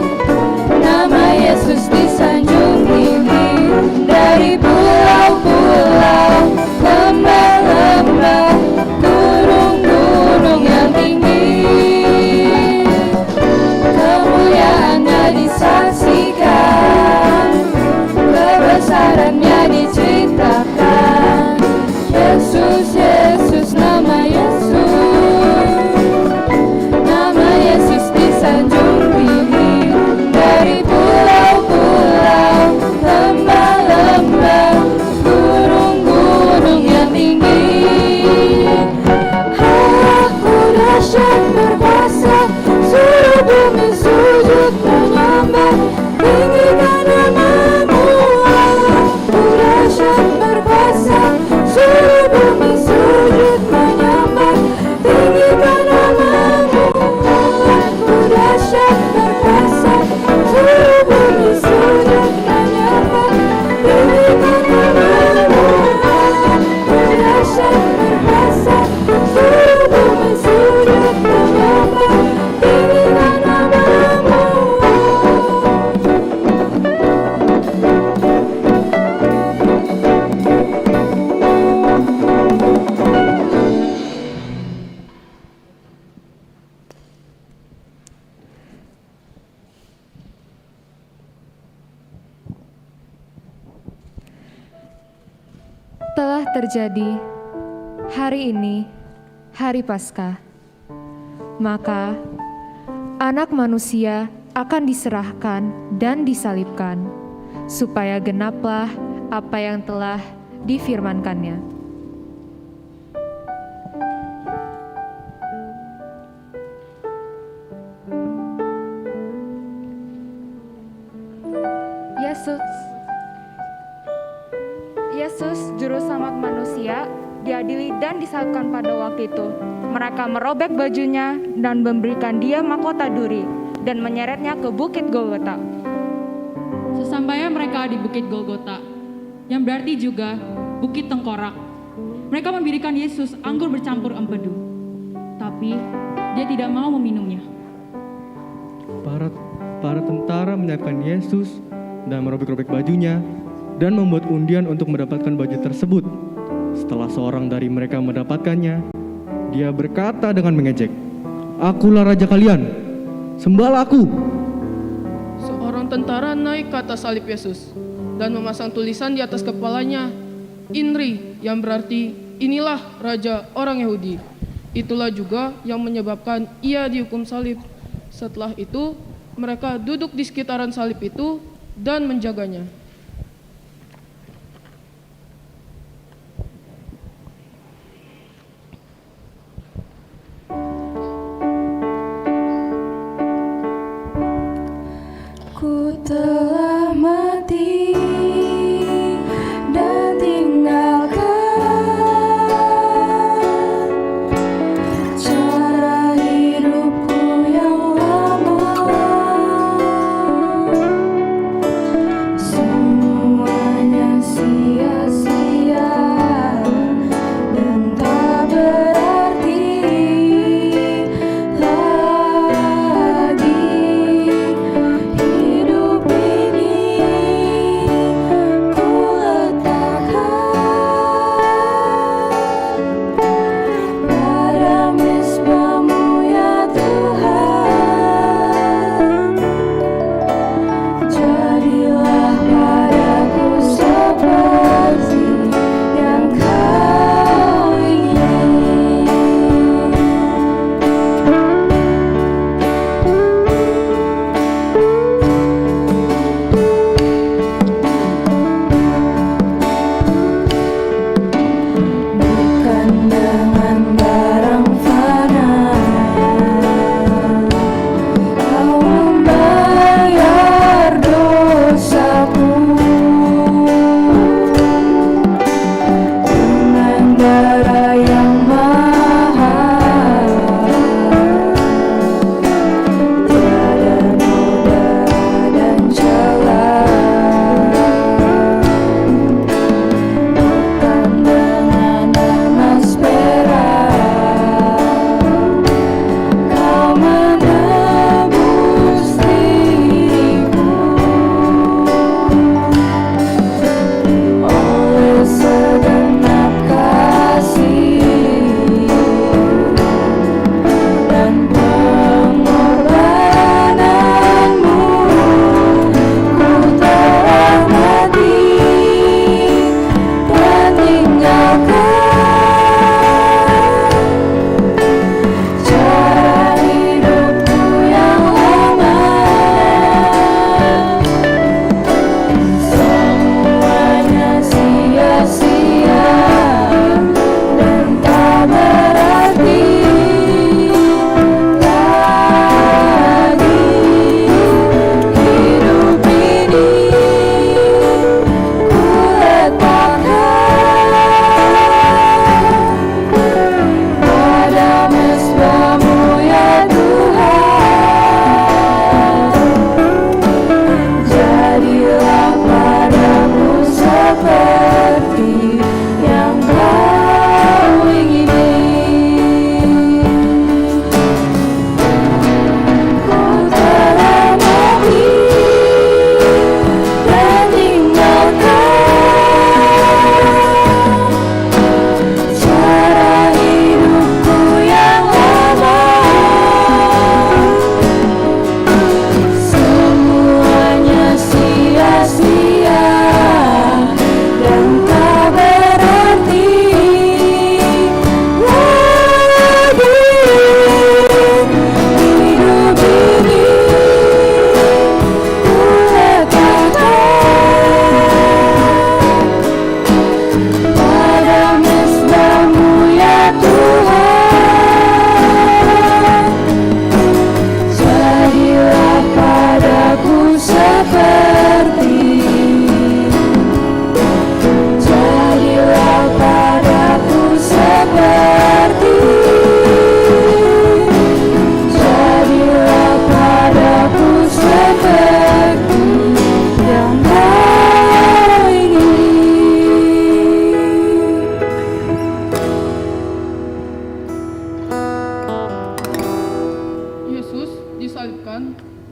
nama Yesus disanjung tinggi. Dari pulau-pulau, lembah-lembah, gunung-gunung yang tinggi, kemuliaannya disaksikan, kebesarannya diceritakan. Yesus, Yesus, nama Yesus disanjung tinggi. Dari pulau-pulau, lembah-lembah, gunung-gunung yang tinggi. Aku dahsyat berkuasa, seluruh bumi sujud menyembah, tinggikan namamu. Aku dahsyat berkuasa, seluruh bumi sujud menyembah, tinggikan namamu. Aku dahsyat berkuasa, seluruh bumi sujud menyembah, tinggikan namamu. Aku dahsyat berkuasa, seluruh bumi sujud menyembah, tinggikan namamu. Telah terjadi hari ini, hari Paskah. Maka Anak Manusia akan diserahkan dan disalibkan, supaya genaplah apa yang telah difirmankannya. Yesus, Juru Selamat manusia, diadili dan disalibkan pada waktu itu. Mereka merobek bajunya dan memberikan dia mahkota duri dan menyeretnya ke Bukit Golgota. Sesampainya mereka di Bukit Golgota, yang berarti juga Bukit Tengkorak, mereka memberikan Yesus anggur bercampur empedu, tapi dia tidak mau meminumnya. Para tentara menyiapkan Yesus dan merobek-robek bajunya dan membuat undian untuk mendapatkan baju tersebut. Setelah seorang dari mereka mendapatkannya, dia berkata dengan mengejek, "Akulah raja kalian, sembahlah aku." Seorang tentara naik ke atas salib Yesus dan memasang tulisan di atas kepalanya, "INRI," yang berarti inilah raja orang Yahudi. Itulah juga yang menyebabkan ia dihukum salib. Setelah itu, mereka duduk di sekitaran salib itu dan menjaganya. Ku telah mati dan tinggalkan cara hidupku yang lama.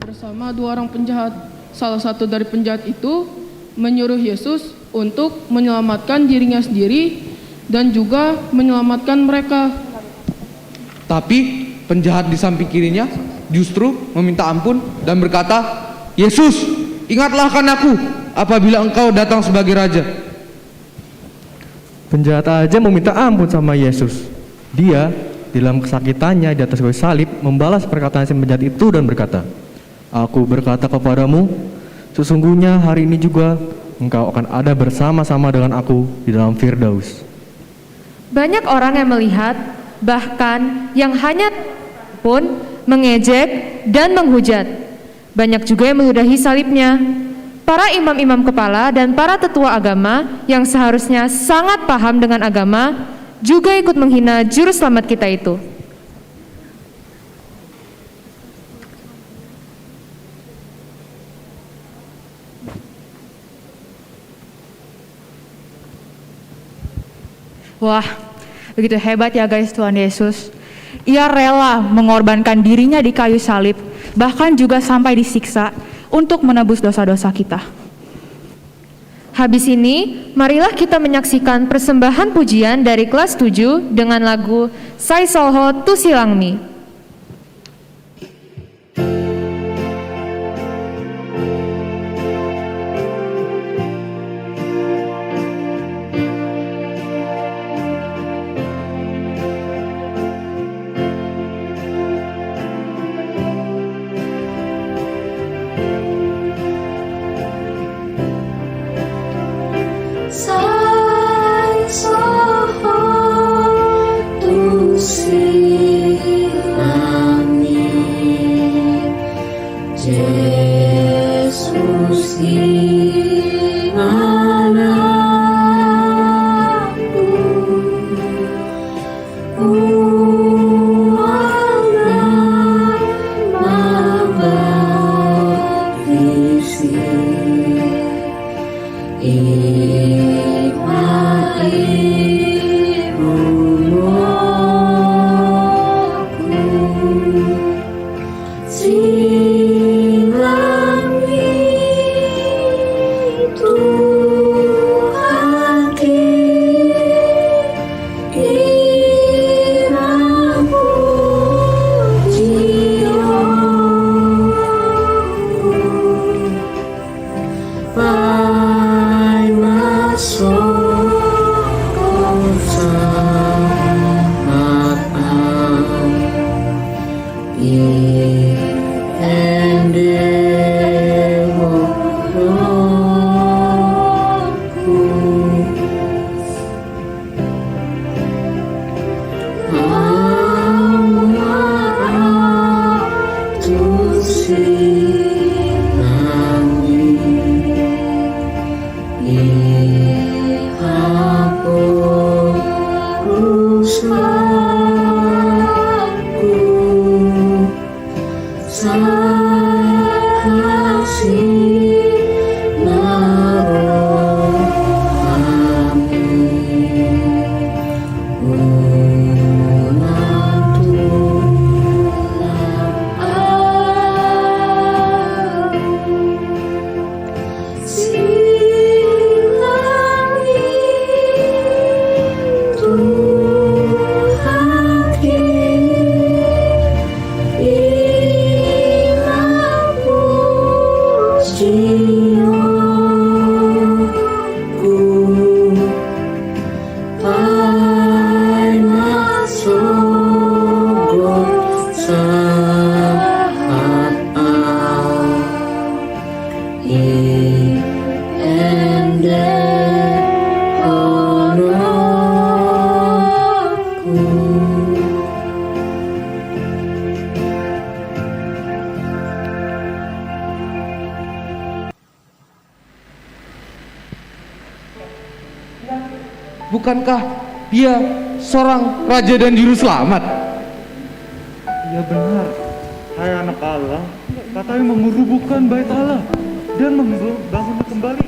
bersama dua orang penjahat. Salah satu dari penjahat itu menyuruh Yesus untuk menyelamatkan dirinya sendiri dan juga menyelamatkan mereka. Tapi penjahat di samping kirinya justru meminta ampun dan berkata, "Yesus, ingatlah akan aku apabila engkau datang sebagai raja." Penjahat aja meminta ampun sama Yesus. Dia dalam kesakitannya di atas kayu salib membalas perkataan si penjahat itu dan berkata, "Aku berkata kepadamu, sesungguhnya hari ini juga engkau akan ada bersama-sama dengan aku di dalam Firdaus." Banyak orang yang melihat, bahkan yang hanya pun mengejek dan menghujat. Banyak juga yang meludahi salibnya. Para imam-imam kepala dan para tetua agama yang seharusnya sangat paham dengan agama juga ikut menghina juru selamat kita itu. Wah, begitu hebat ya guys Tuhan Yesus. Ia rela mengorbankan dirinya di kayu salib, bahkan juga sampai disiksa untuk menebus dosa-dosa kita. Habis ini, marilah kita menyaksikan persembahan pujian dari kelas 7 dengan lagu Sai Solho Tu Silangmi. Sai Solho Tu Silangmi, Yesus di mana Bukankah dia seorang raja dan juru selamat? Ya benar, hai anak Allah, katanya merubuhkan bait Allah dan membangunnya kembali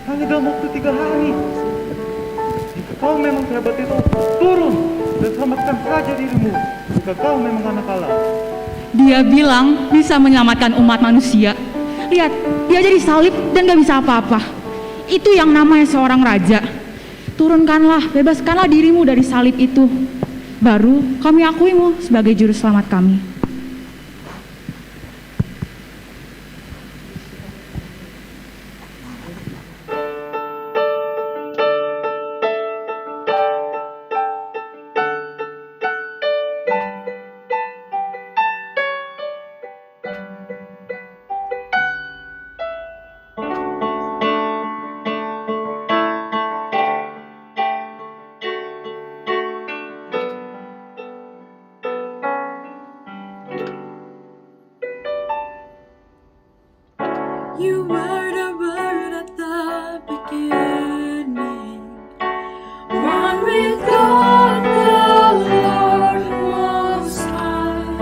hanya dalam waktu 3 hari. Jika kau memang sehebat itu, turun dan selamatkan saja dirimu. Jika kau memang anak Allah. Dia bilang bisa menyelamatkan umat manusia. Lihat, dia jadi salib dan gak bisa apa-apa. Itu yang namanya seorang raja. Turunkanlah, bebaskanlah dirimu dari salib itu. Baru kami akuimu sebagai juru selamat kami. You were the word at the beginning. One with God, the Lord Most High.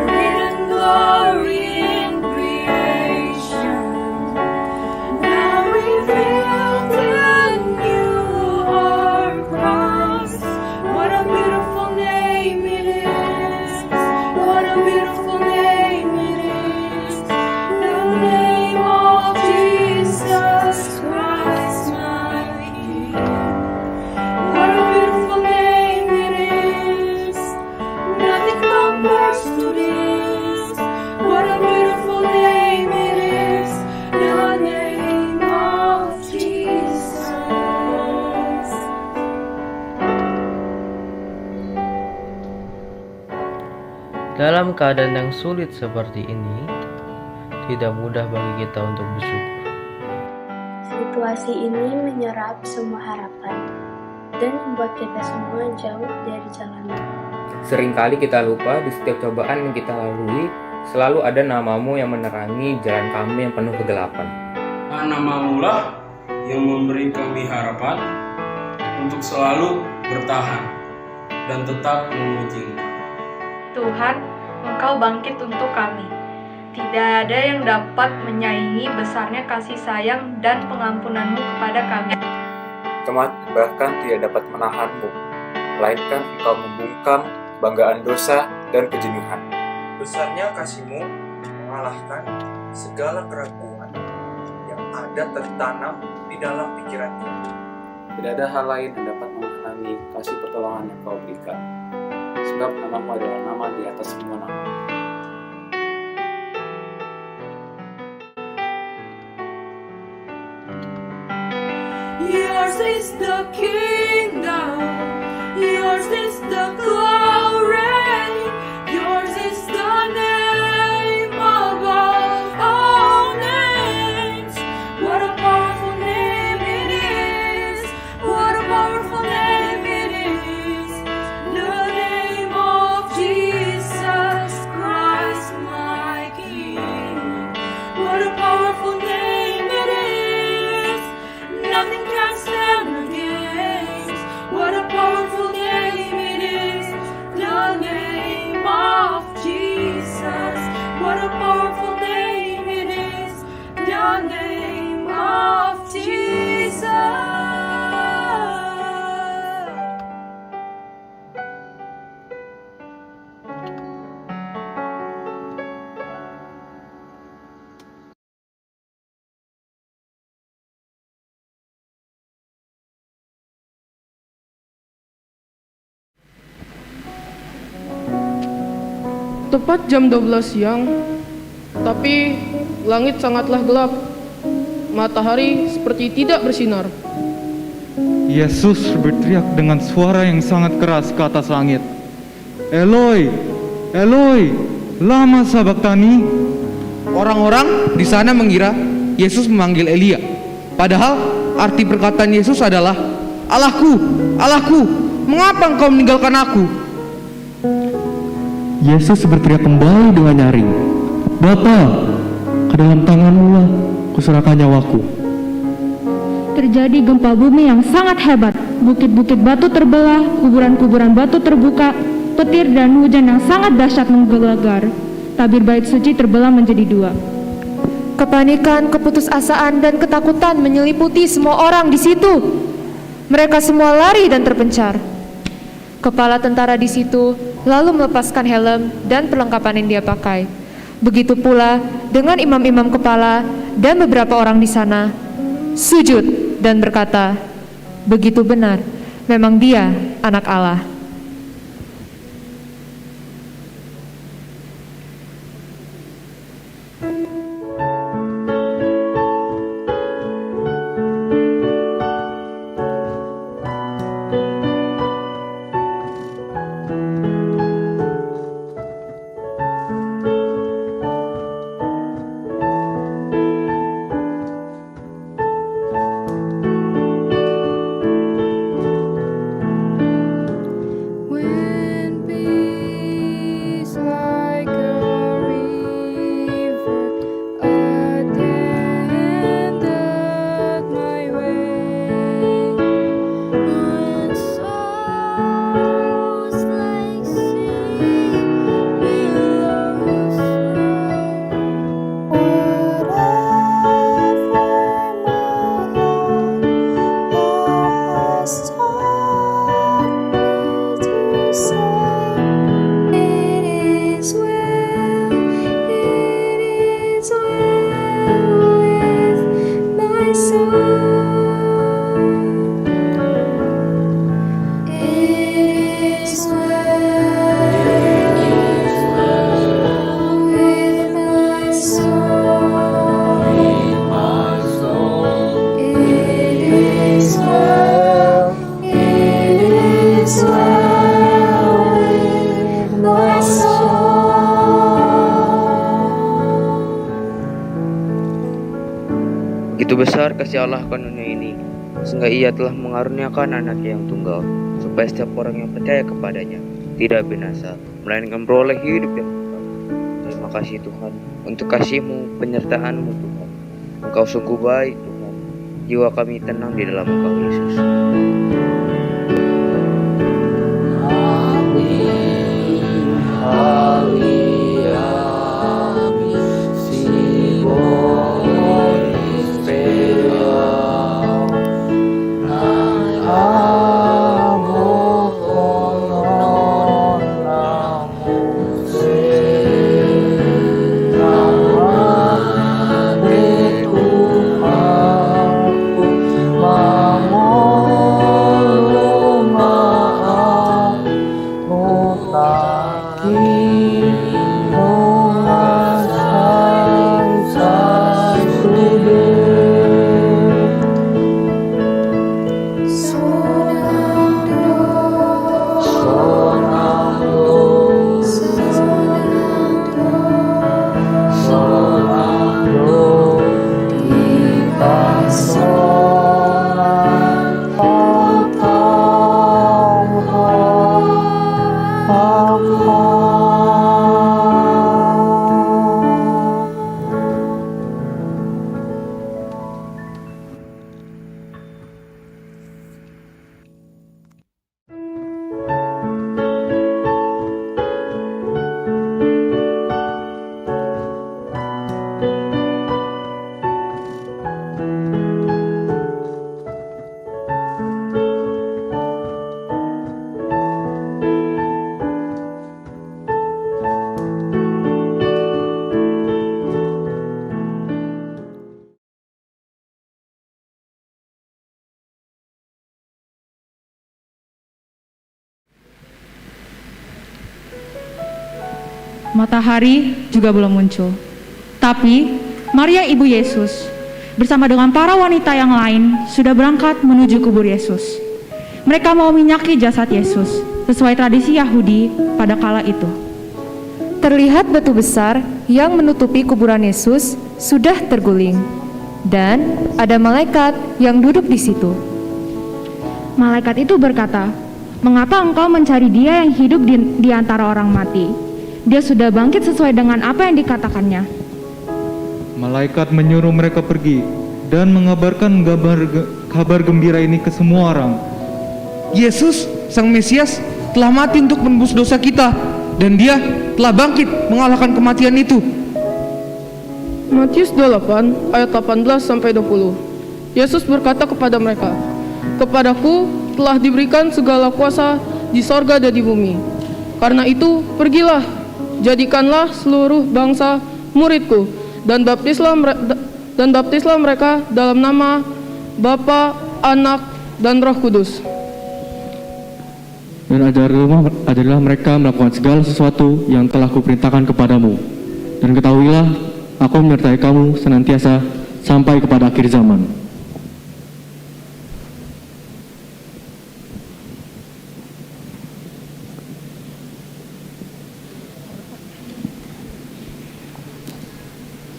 Hidden glory in creation, now revealed in you are Christ. What a beautiful name it is. What a beautiful name it is. The name of Jesus Christ, my King. What a beautiful name it is. Nothing compares to this. What a beautiful name it is. The name of Jesus. Dalam keadaan yang sulit seperti ini, tidak mudah bagi kita untuk bersyukur. Situasi ini menyerap semua harapan dan membuat kita semua jauh dari jalanmu. Seringkali kita lupa di setiap cobaan yang kita lalui, selalu ada namamu yang menerangi jalan kami yang penuh kegelapan. Namamu lah yang memberi kami harapan untuk selalu bertahan dan tetap memuji Engkau. Tuhan, Engkau bangkit untuk kami. Tidak ada yang dapat menyaingi besarnya kasih sayang dan pengampunan-Mu kepada kami. Teman bahkan tidak dapat menahanmu, melainkan Engkau membungkam kebanggaan dosa dan kejenuhan. Besarnya kasih-Mu mengalahkan segala keraguan yang ada tertanam di dalam pikiran kita. Tidak ada hal lain yang dapat menghalangi kasih pertolongan yang Kau berikan, sebab namamu adalah nama di atas semua nama. Yours is the kingdom, yours is the glory, yours is the name above all names. What a powerful name it is, what a powerful name it is. The name of Jesus Christ, my King. What a powerful name it is. Nothing can stand against. What a powerful name it is. The name of Jesus. What a powerful name it is. The name of Jesus. Tepat jam 12 siang, tapi langit sangatlah gelap. Matahari seperti tidak bersinar. Yesus berteriak dengan suara yang sangat keras ke atas langit. Eloi, Eloi, lama sabachthani. Orang-orang di sana mengira Yesus memanggil Elia. Padahal arti perkataan Yesus adalah, Allahku, Allahku, mengapa Engkau meninggalkan aku? Yesus berteriak kembali dengan nyaring, Bapa, ke dalam tangan-Mu lah kuserahkan nyawaku. Terjadi gempa bumi yang sangat hebat. Bukit-bukit batu terbelah, kuburan-kuburan batu terbuka, petir dan hujan yang sangat dahsyat menggelegar. Tabir bait suci terbelah menjadi dua. Kepanikan, keputusasaan, dan ketakutan menyeliputi semua orang di situ. Mereka semua lari dan terpencar. Kepala tentara di situ lalu melepaskan helm dan perlengkapan yang dia pakai. Begitu pula dengan imam-imam kepala dan beberapa orang di sana, sujud dan berkata, "Begitu benar, memang dia anak Allah." Begitu besar kasih Allah akan dunia ini, sehingga Ia telah mengaruniakan anaknya yang tunggal, supaya setiap orang yang percaya kepadanya tidak binasa, melainkan beroleh hidup yang kekal. Terima kasih Tuhan untuk kasih-Mu, penyertaan-Mu Tuhan. Engkau sungguh baik Tuhan, jiwa kami tenang di dalam Engkau Yesus. Matahari juga belum muncul. Tapi Maria ibu Yesus bersama dengan para wanita yang lain sudah berangkat menuju kubur Yesus. Mereka mau minyaki jasad Yesus sesuai tradisi Yahudi pada kala itu. Terlihat batu besar yang menutupi kuburan Yesus sudah terguling, dan ada malaikat yang duduk di situ. Malaikat itu berkata, "Mengapa engkau mencari Dia yang hidup di antara orang mati? Dia sudah bangkit sesuai dengan apa yang dikatakannya." Malaikat menyuruh mereka pergi dan mengabarkan kabar gembira ini ke semua orang. Yesus, Sang Mesias, telah mati untuk menebus dosa kita, dan Dia telah bangkit mengalahkan kematian itu. Matius 28 ayat 18-20. Yesus berkata kepada mereka, "Kepadaku telah diberikan segala kuasa di sorga dan di bumi. Karena itu, pergilah, jadikanlah seluruh bangsa muridku, dan baptislah mereka dalam nama Bapa, Anak, dan Roh Kudus. Dan ajarilah mereka melakukan segala sesuatu yang telah kuperintahkan kepadamu. Dan ketahuilah, aku menyertai kamu senantiasa sampai kepada akhir zaman.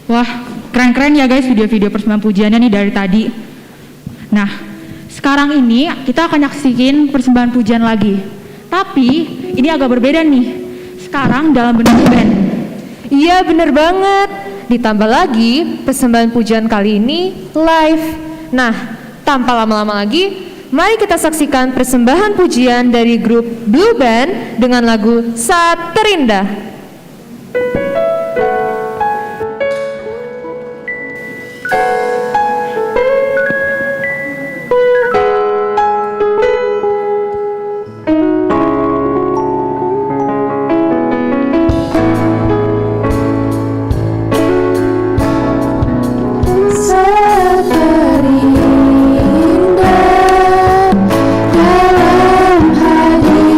Wah, keren-keren ya guys video-video persembahan pujiannya nih dari tadi. Nah, sekarang ini kita akan nyaksiin persembahan pujian lagi. Tapi ini agak berbeda nih. Sekarang dalam bentuk band. Iya bener banget. Ditambah lagi persembahan pujian kali ini live. Nah, tanpa lama-lama lagi, mari kita saksikan persembahan pujian dari grup Blue Band dengan lagu Saat Terindah. Dalam hadirat-Mu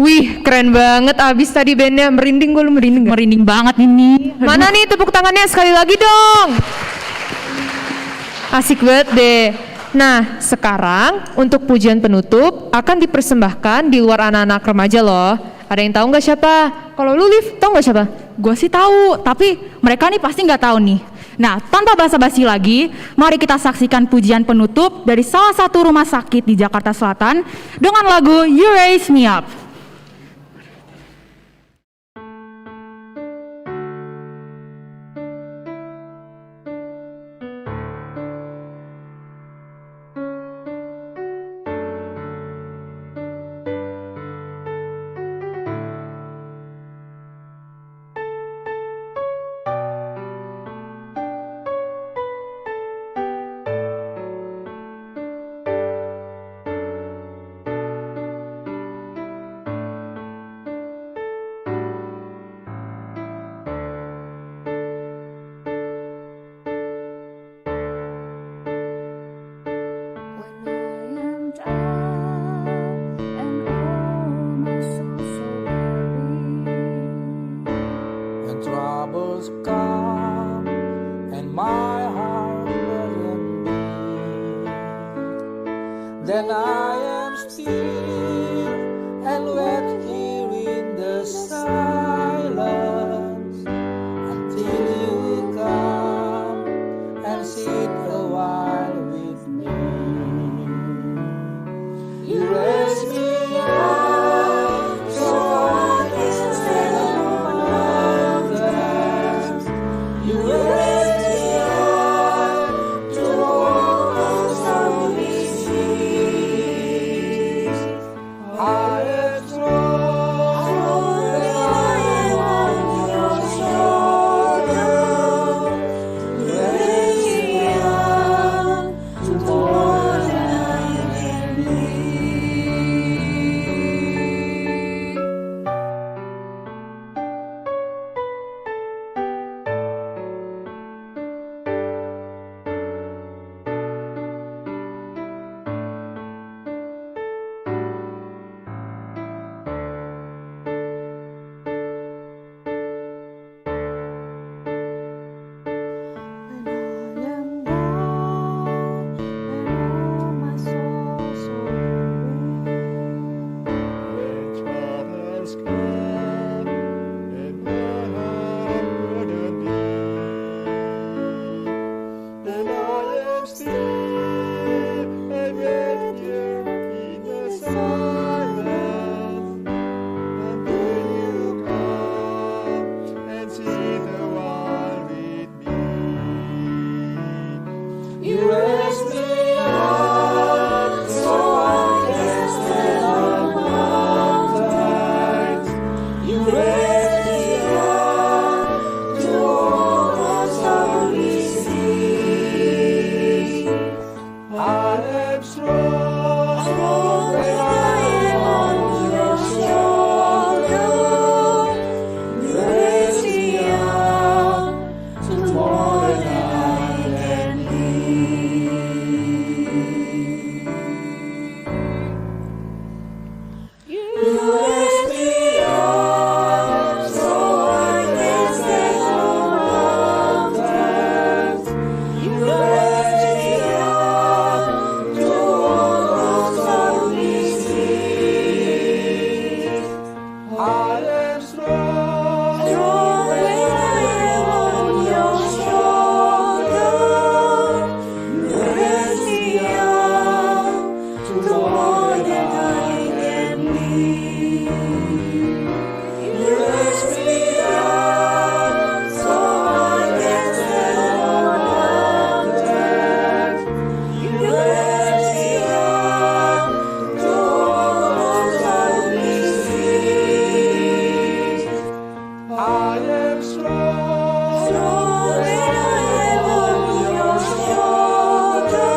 Wih, keren banget abis tadi bandnya. Merinding gue, lu merinding gak? Merinding banget ini. Mana nih tepuk tangannya sekali lagi dong. Asik banget deh. Nah, sekarang untuk pujian penutup akan dipersembahkan di luar anak-anak remaja loh. Ada yang tahu nggak siapa? Kalau lu, Liv, tahu nggak siapa? Gue sih tahu, tapi mereka nih pasti nggak tahu nih. Nah, tanpa basa-basi lagi, mari kita saksikan pujian penutup dari salah satu rumah sakit di Jakarta Selatan dengan lagu You Raise Me Up. Troubles come and my heart burden me, then I am still and wait here in the silence until you come and sit a while with me. You raise me up so I can stand on mountains. You raise me up to walk on stormy seas. I am strong when I am on your shoulder. You raise me up to more than I can be. You raise me up so I can stand on mountains. You raise me up to walk on stormy seas. I am strong when I am on your shoulder. You raise me up to more than I can be. You raise me up so I can stand on mountains. You raise me up to walk on stormy seas. I am strong when I am on your shoulder. You raise me up to more than I can be. You raise me up so I can stand on mountains. You raise me up to walk on stormy seas. I am strong when I am on your shoulder.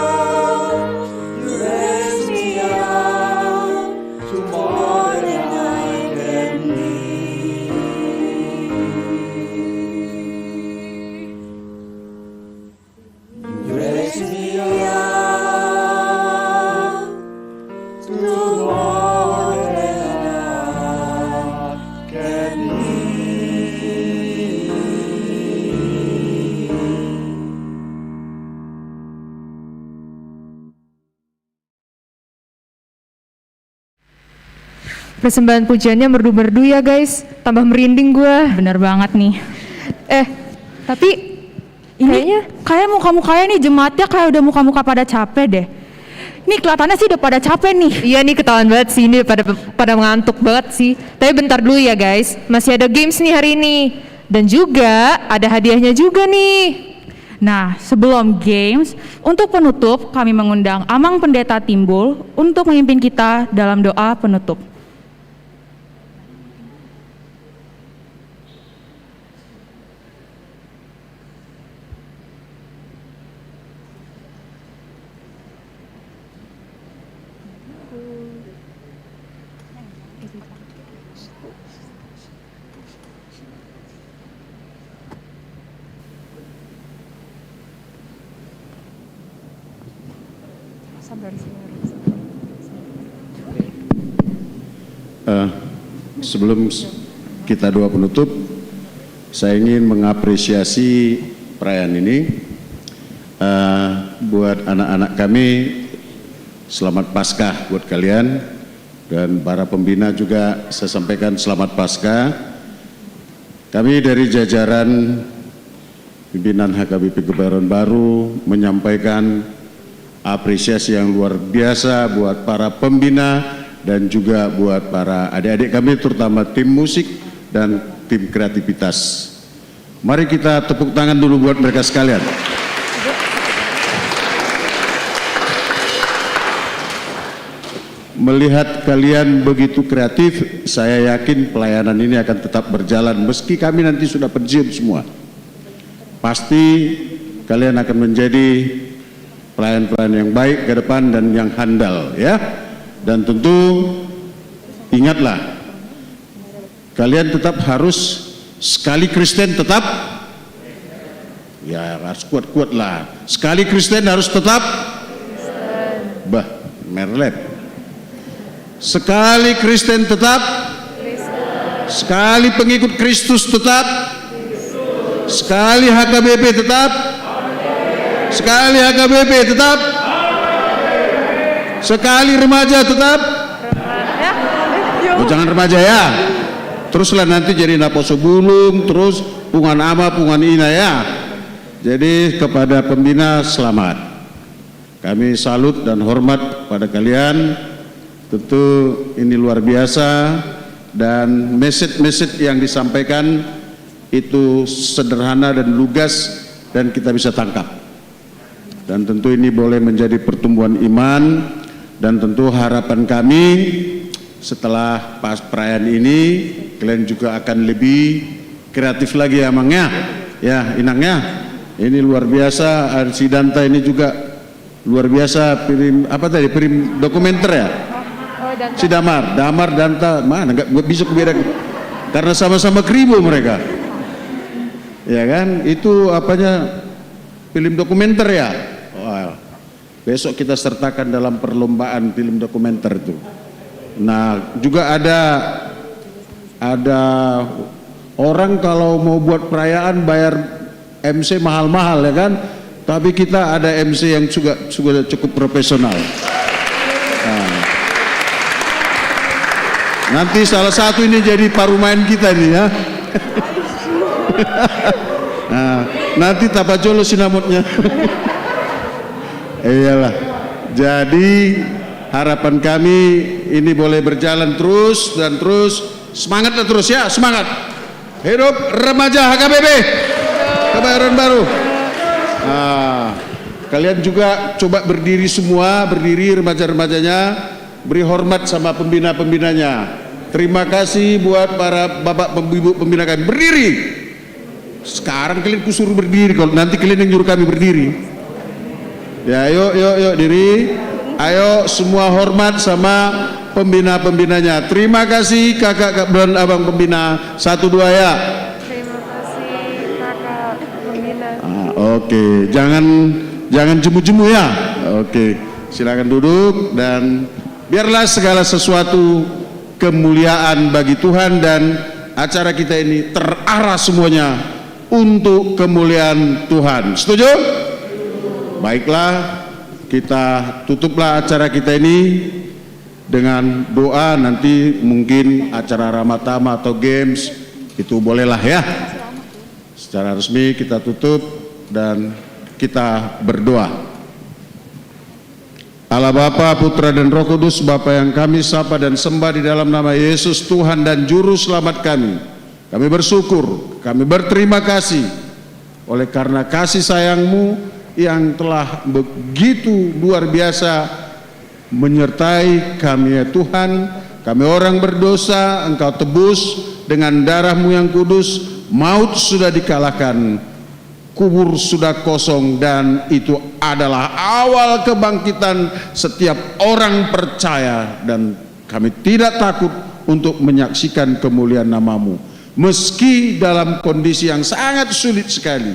You raise me up to more than I can be. You raise me up to more than I Persembahan pujiannya merdu-merdu ya guys, tambah merinding gue. Bener banget nih. Tapi ini kayak muka-mukanya nih jemaatnya kayak udah muka-muka pada capek deh. Nih kelihatannya sih udah pada capek nih. Iya nih ketahuan banget sih, ini pada ngantuk banget sih. Tapi bentar dulu ya guys, masih ada games nih hari ini. Dan juga ada hadiahnya juga nih. Nah, sebelum games, untuk penutup kami mengundang Amang Pendeta Timbul untuk memimpin kita dalam doa penutup. Sebelum kita doa penutup, saya ingin mengapresiasi perayaan ini. Buat anak-anak kami, selamat Paskah buat kalian, dan para pembina juga saya sampaikan selamat Paskah. Kami dari jajaran pimpinan HKBP Kebayoran Baru menyampaikan apresiasi yang luar biasa buat para pembina dan juga buat para adik-adik kami, terutama tim musik dan tim kreativitas. Mari kita tepuk tangan dulu buat mereka sekalian. Melihat kalian begitu kreatif, saya yakin pelayanan ini akan tetap berjalan meski kami nanti sudah pensiun semua. Pasti kalian akan menjadi pelayan-pelayan yang baik ke depan dan yang handal, ya. Dan tentu ingatlah, kalian tetap harus sekali Kristen tetap, ya harus kuat-kuat lah. Sekali Kristen harus tetap, merlet. Sekali Kristen tetap, sekali pengikut Kristus tetap, sekali HKBP tetap, sekali HKBP tetap, sekali remaja tetap. Oh, jangan remaja ya. Teruslah nanti jadi naposo bulung, terus pungan ama, pungan ina ya. Jadi kepada pembina selamat. Kami salut dan hormat pada kalian. Tentu ini luar biasa dan message yang disampaikan itu sederhana dan lugas dan kita bisa tangkap. Dan tentu ini boleh menjadi pertumbuhan iman. Dan tentu harapan kami setelah pas perayaan ini kalian juga akan lebih kreatif lagi ya Mangnya, ya Inangnya. Ini luar biasa. Si Danta ini juga luar biasa. Film dokumenter ya. Si Damar Danta mana nggak bisa kebedakan karena sama-sama kribo mereka. Ya kan? Itu apanya film dokumenter ya. Wah. Besok kita sertakan dalam perlombaan film dokumenter itu. Nah, juga ada orang kalau mau buat perayaan bayar MC mahal-mahal ya kan? Tapi kita ada MC yang juga cukup profesional. Nah, nanti salah satu ini jadi parumain kita nih ya. Nah, nanti tapajolo sinamutnya. Iyalah. Jadi harapan kami ini boleh berjalan terus dan terus. Semangatlah terus ya, semangat. Hidup remaja HKBP Kebayoran Baru. Kalian juga coba berdiri semua, berdiri remaja-remajanya, beri hormat sama pembina-pembinanya. Terima kasih buat para bapak ibu pembina kami. Berdiri. Sekarang kalian kusuruh berdiri, kalau nanti kalian yang nyuruh kami berdiri. Ya, yuk diri. Ayo semua hormat sama pembina-pembinanya. Terima kasih kakak dan abang pembina. 1, 2 ya. Terima kasih kakak pembina. Oke. Jangan jemu-jemu ya. Oke. Silakan duduk dan biarlah segala sesuatu kemuliaan bagi Tuhan dan acara kita ini terarah semuanya untuk kemuliaan Tuhan. Setuju? Baiklah, kita tutuplah acara kita ini dengan doa, nanti mungkin acara ramatama atau games itu bolehlah ya. Secara resmi kita tutup dan kita berdoa. Allah Bapa, Putra dan Roh Kudus, Bapa yang kami sapa dan sembah di dalam nama Yesus Tuhan dan Juru Selamat kami. Kami bersyukur, kami berterima kasih oleh karena kasih sayang-Mu yang telah begitu luar biasa menyertai kami ya Tuhan. Kami orang berdosa, Engkau tebus dengan darah-Mu yang kudus. Maut sudah dikalahkan, kubur sudah kosong, dan itu adalah awal kebangkitan setiap orang percaya, dan kami tidak takut untuk menyaksikan kemuliaan nama-Mu meski dalam kondisi yang sangat sulit sekali,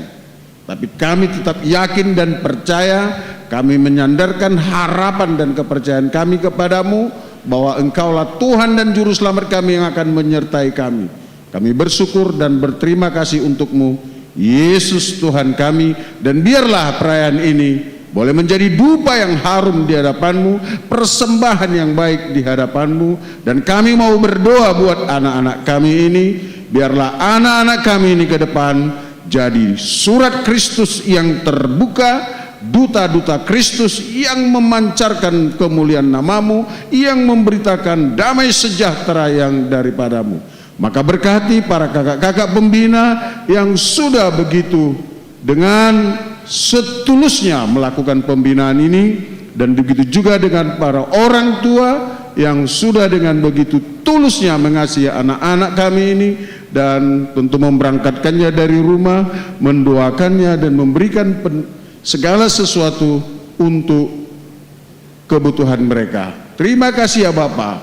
tapi kami tetap yakin dan percaya. Kami menyandarkan harapan dan kepercayaan kami kepadamu bahwa Engkaulah Tuhan dan Juru Selamat kami yang akan menyertai kami. Kami bersyukur dan berterima kasih untuk-Mu, Yesus Tuhan kami, dan biarlah perayaan ini boleh menjadi dupa yang harum di hadapan-Mu, persembahan yang baik di hadapan-Mu, dan kami mau berdoa buat anak-anak kami ini, biarlah anak-anak kami ini ke depan jadi surat Kristus yang terbuka, duta-duta Kristus yang memancarkan kemuliaan nama-Mu, yang memberitakan damai sejahtera yang daripadamu. Maka berkati para kakak-kakak pembina yang sudah begitu dengan setulusnya melakukan pembinaan ini, dan begitu juga dengan para orang tua yang sudah dengan begitu tulusnya mengasihi anak-anak kami ini, dan tentu memberangkatkannya dari rumah, mendoakannya dan memberikan segala sesuatu untuk kebutuhan mereka. Terima kasih ya Bapa.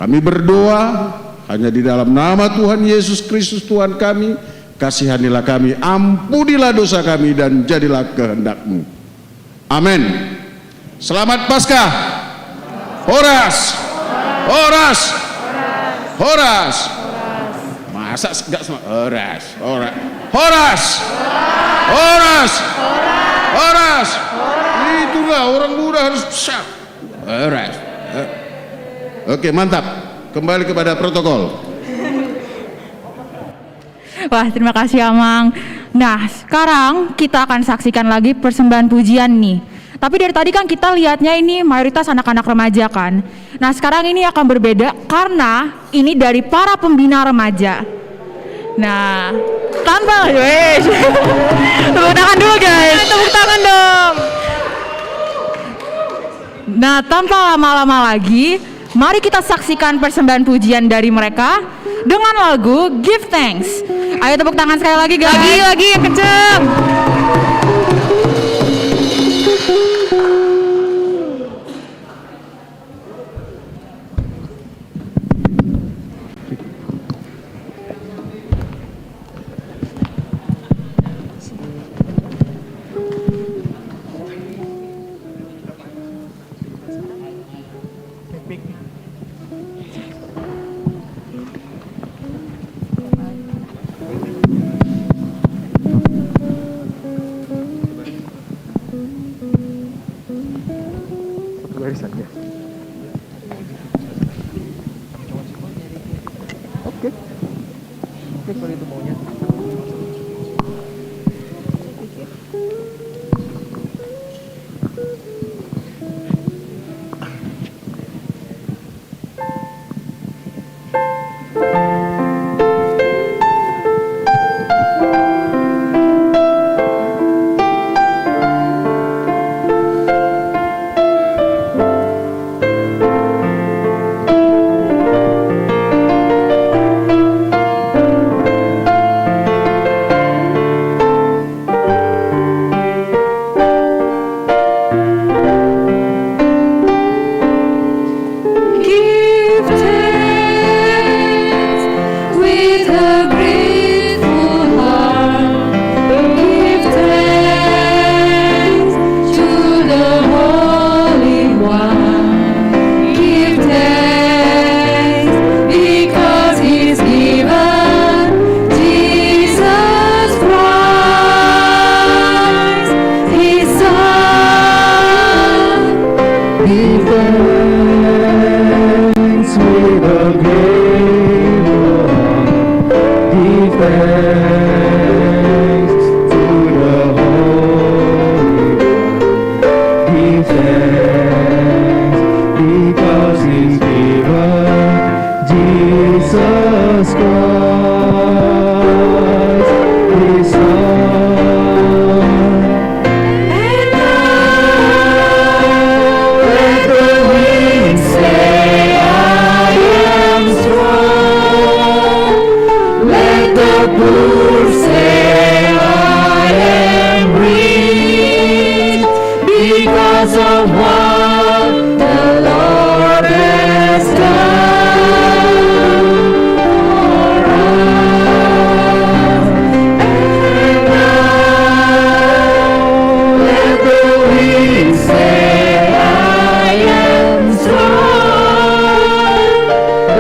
Kami berdoa hanya di dalam nama Tuhan Yesus Kristus Tuhan kami. Kasihanilah kami, ampunilah dosa kami, dan jadilah kehendak-Mu. Amin. Selamat Paskah. Horas. Horas. Horas. Masa enggak semua? Horas. Horas. Horas. Horas. Horas. Itulah orang muda harus syak. Horas. Oke, mantap. Kembali kepada protokol. Wah, terima kasih Amang. Nah, sekarang kita akan saksikan lagi persembahan pujian nih. Tapi dari tadi kan kita lihatnya ini mayoritas anak-anak remaja kan. Nah, sekarang ini akan berbeda karena ini dari para pembina remaja. Nah, tanpa tepuk tangan dulu guys. Tepuk tangan dong. Nah, tanpa lama-lama lagi, mari kita saksikan persembahan pujian dari mereka dengan lagu Give Thanks. Ayo tepuk tangan sekali lagi guys. Lagi yang kenceng. Barisan ya. Oke. Oke kalau itu maunya. Give thanks. Jesus Christ, His Son. And now let the weak say, I am strong. Let the poor say, I am rich, because of what the Lord has done for us. And now let the weak say, I am strong.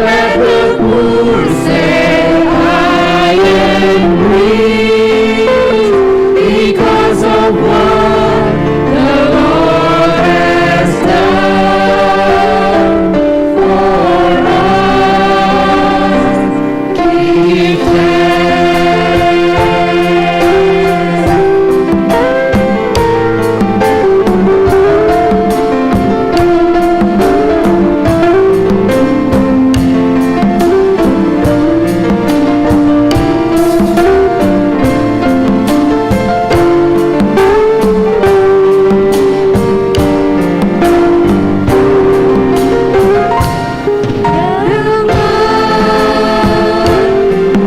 Let the poor say, I am rich, because of what the Lord has done for us. Give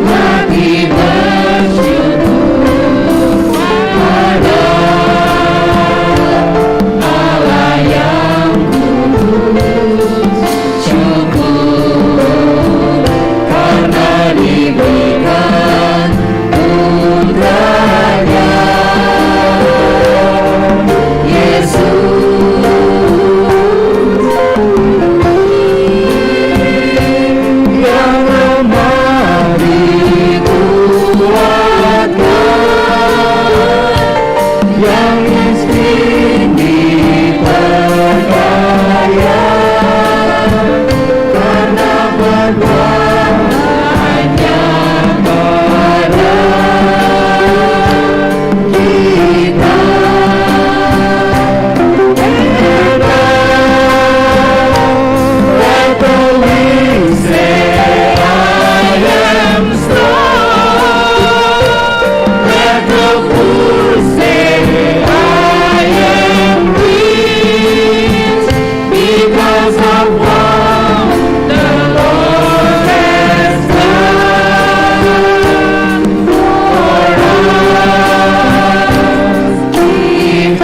Hati bersyukur pada Allah yang kudus. Syukur karena diberikan putranya Yesus yang lemah dikuatkan, yang miskin diperkaya, karena perbuatannya pada kita. And let the weak say, I am strong. Let the poor say, I am rich, because of what the Lord has done for us. Give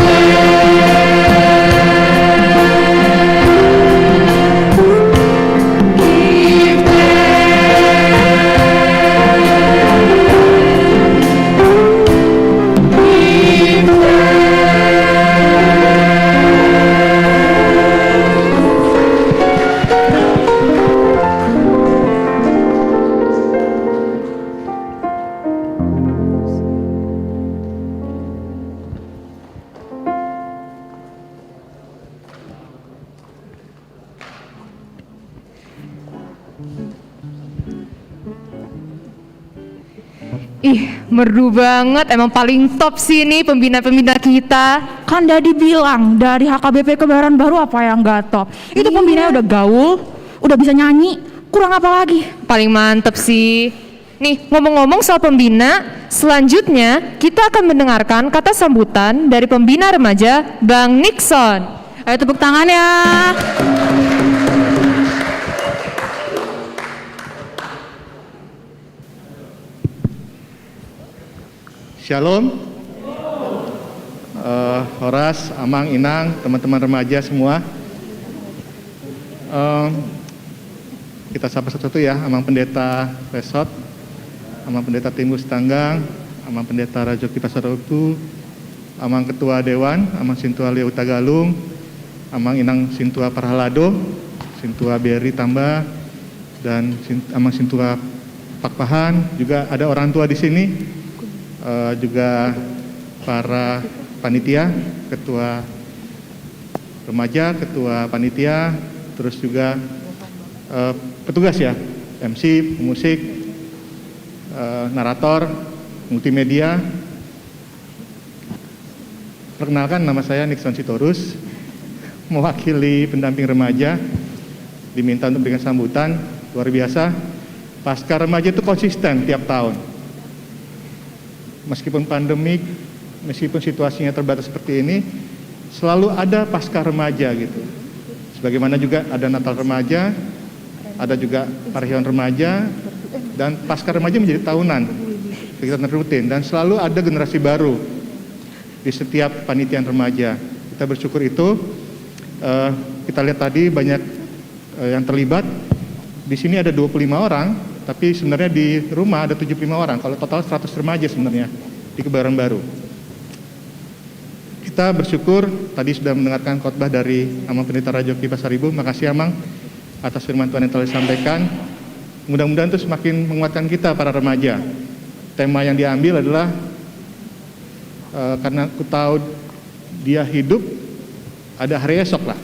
Ih, merdu banget. Emang paling top sih ini pembina-pembina kita. Kan Dadi bilang dari HKBP Kebayoran Baru apa yang gak top. Itu pembinanya udah gaul, udah bisa nyanyi, kurang apa lagi? Paling mantep sih. Nih, ngomong-ngomong soal pembina, selanjutnya kita akan mendengarkan kata sambutan dari pembina remaja Bang Nixon. Ayo tepuk tangan ya. Shalom, Horas, Amang, Inang, teman-teman remaja semua. Kita sapa satu-satu ya, Amang Pendeta Resort, Amang Pendeta Timus Tanggang, Amang Pendeta Rajo Kita Sarotu, Amang Ketua Dewan, Amang Sintua Leo Tagalung, Amang Inang Sintua Parhalado, Sintua Beri Tambah, dan Amang Sintua Pakpahan. Juga ada orang tua di sini. Juga para panitia, ketua remaja, ketua panitia, terus juga petugas ya, MC, pemusik, narator, multimedia. Perkenalkan, nama saya Nixon Sitorus, mewakili pendamping remaja, diminta untuk memberikan sambutan luar biasa. Pasca Remaja itu konsisten tiap tahun. Meskipun pandemik, meskipun situasinya terbatas seperti ini, selalu ada Pasca Remaja gitu. Sebagaimana juga ada Natal Remaja, ada juga Parahyon Remaja, dan Pasca Remaja menjadi tahunan, kegiatan rutin, dan selalu ada generasi baru di setiap panitiaan remaja. Kita bersyukur itu. Kita lihat tadi banyak yang terlibat. Di sini ada 25 orang, tapi sebenarnya di rumah ada 75 orang. Kalau total 100 remaja sebenarnya di Kebayoran Baru. Kita bersyukur tadi sudah mendengarkan khotbah dari Amang Pendeta Rajoki Pasaribu. Makasih Amang atas firman Tuhan yang telah disampaikan. Mudah-mudahan itu semakin menguatkan kita para remaja. Tema yang diambil adalah karena aku tahu dia hidup, ada hari esok lah.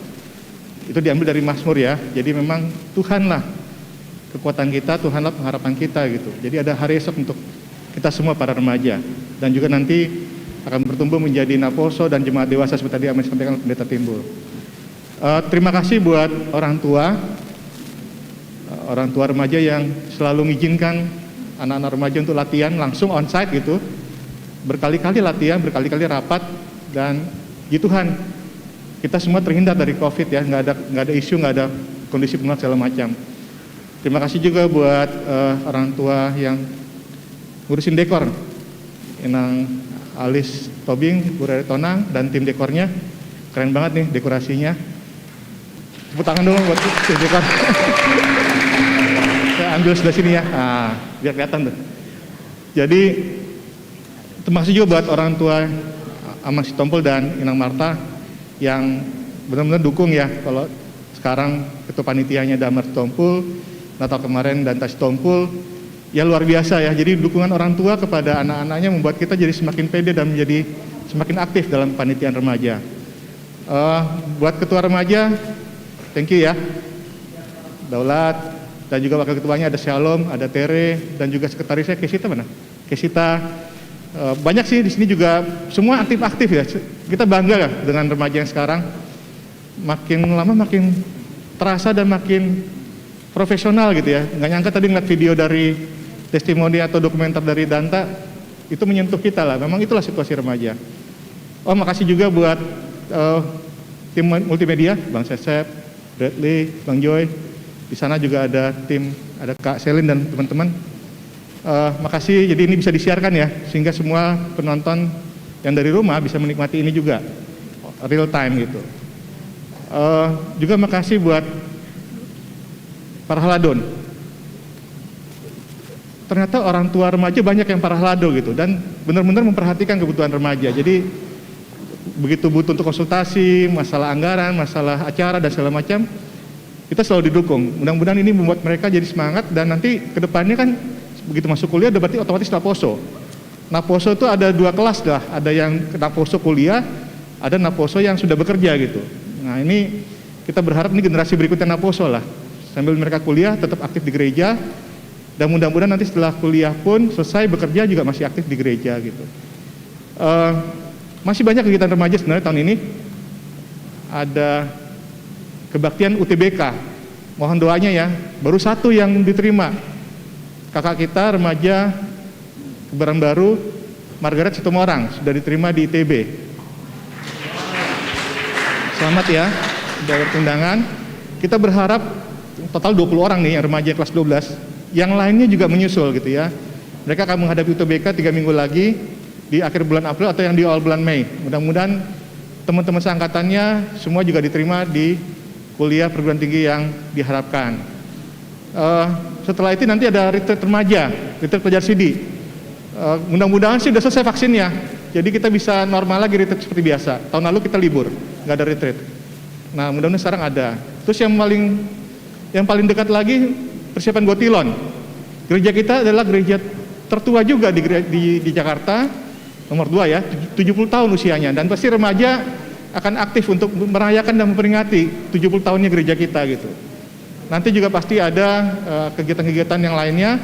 Itu diambil dari Mazmur ya. Jadi memang Tuhanlah kekuatan kita, Tuhanlah pengharapan kita gitu. Jadi ada hari esok untuk kita semua para remaja. Dan juga nanti akan bertumbuh menjadi naposo dan jemaat dewasa seperti tadi yang disampaikan oleh Pendeta Timbul. Terima kasih buat orang tua remaja yang selalu mengizinkan anak-anak remaja untuk latihan langsung onsite gitu. Berkali-kali latihan, berkali-kali rapat, dan ya Tuhan, kita semua terhindar dari COVID ya, nggak ada isu, nggak ada kondisi penularan segala macam. Terima kasih juga buat orang tua yang ngurusin dekor, Inang Alis Tobing, Bu Rere Tonang, dan tim dekornya. Keren banget nih dekorasinya. Tepuk tangan dulu buat tim dekor. Saya ambil sebelah sini ya, biar kelihatan tuh. Jadi terima kasih juga buat orang tua Amang Sitompul dan Inang Marta yang benar-benar dukung ya. Kalau sekarang ketua panitianya Damar Sitompul, Natal kemarin dan Tas Sitompul, ya luar biasa ya. Jadi dukungan orang tua kepada anak-anaknya membuat kita jadi semakin pede dan menjadi semakin aktif dalam panitiaan remaja. Buat ketua remaja, thank you ya. Daulat, dan juga wakil ketuanya ada Shalom, ada Tere, dan juga sekretarisnya Kesita mana? Kesita. Banyak sih di sini juga semua aktif-aktif ya. Kita bangga ya dengan remaja yang sekarang. Makin lama makin terasa dan makin profesional gitu ya. Nggak nyangka tadi ngeliat video dari testimoni atau dokumenter dari Danta, itu menyentuh kita lah. Memang itulah situasi remaja. Makasih juga buat tim multimedia, Bang Sesep, Bradley, Bang Joy. Di sana juga ada tim, ada Kak Selin dan teman-teman. Makasih, jadi ini bisa disiarkan ya, sehingga semua penonton yang dari rumah bisa menikmati ini juga, real time gitu. Juga makasih buat para haladon. Ternyata orang tua remaja banyak yang para halado gitu, dan benar-benar memperhatikan kebutuhan remaja. Jadi begitu butuh untuk konsultasi, masalah anggaran, masalah acara dan segala macam, kita selalu didukung. Mudah-mudahan ini membuat mereka jadi semangat, dan nanti kedepannya kan begitu masuk kuliah berarti otomatis naposo. Naposo itu ada 2 kelas lah, ada yang naposo kuliah, ada naposo yang sudah bekerja gitu. Nah ini kita berharap ini generasi berikutnya naposo lah, sambil mereka kuliah tetap aktif di gereja, dan mudah-mudahan nanti setelah kuliah pun selesai bekerja juga masih aktif di gereja gitu. Masih banyak kegiatan remaja sebenarnya tahun ini. Ada kebaktian UTBK, mohon doanya ya, baru 1 yang diterima. Kakak kita remaja Kebayoran Baru, Margaret Sitomorang, sudah diterima di ITB. Selamat ya, sudah berundangan. Kita berharap total 20 orang nih yang remaja kelas 12. Yang lainnya juga menyusul gitu ya. Mereka akan menghadapi UTBK 3 minggu lagi di akhir bulan April atau yang di awal bulan Mei. Mudah-mudahan teman-teman seangkatannya semua juga diterima di kuliah perguruan tinggi yang diharapkan. Setelah itu nanti ada retreat remaja, retreat pelajar Sidi. Mudah-mudahan sih udah selesai vaksinnya, jadi kita bisa normal lagi retreat seperti biasa. Tahun lalu kita libur, nggak ada retreat. Nah mudah-mudahan sekarang ada. Terus yang paling dekat lagi persiapan Gotilon. Gereja kita adalah gereja tertua juga di Jakarta, nomor 2 ya, 70 tahun usianya, dan pasti remaja akan aktif untuk merayakan dan memperingati 70 tahunnya gereja kita gitu. Nanti juga pasti ada kegiatan-kegiatan yang lainnya.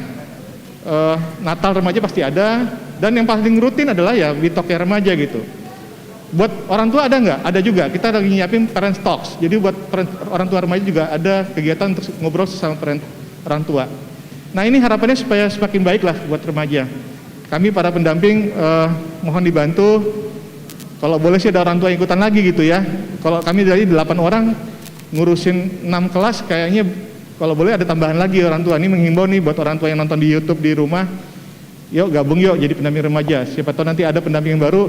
Natal remaja pasti ada, dan yang paling rutin adalah ya Witoknya remaja gitu. Buat orang tua ada nggak? Ada juga. Kita lagi nyiapin parent talks. Jadi buat orang tua remaja juga ada kegiatan untuk ngobrol sesama orang tua. Nah ini harapannya supaya semakin baik lah buat remaja. Kami para pendamping mohon dibantu, kalau boleh sih ada orang tua yang ikutan lagi gitu ya. Kalau kami dari 8 orang ngurusin 6 kelas, kayaknya kalau boleh ada tambahan lagi orang tua. Ini menghimbau nih buat orang tua yang nonton di YouTube di rumah, yuk gabung yuk jadi pendamping remaja. Siapa tahu nanti ada pendamping yang baru,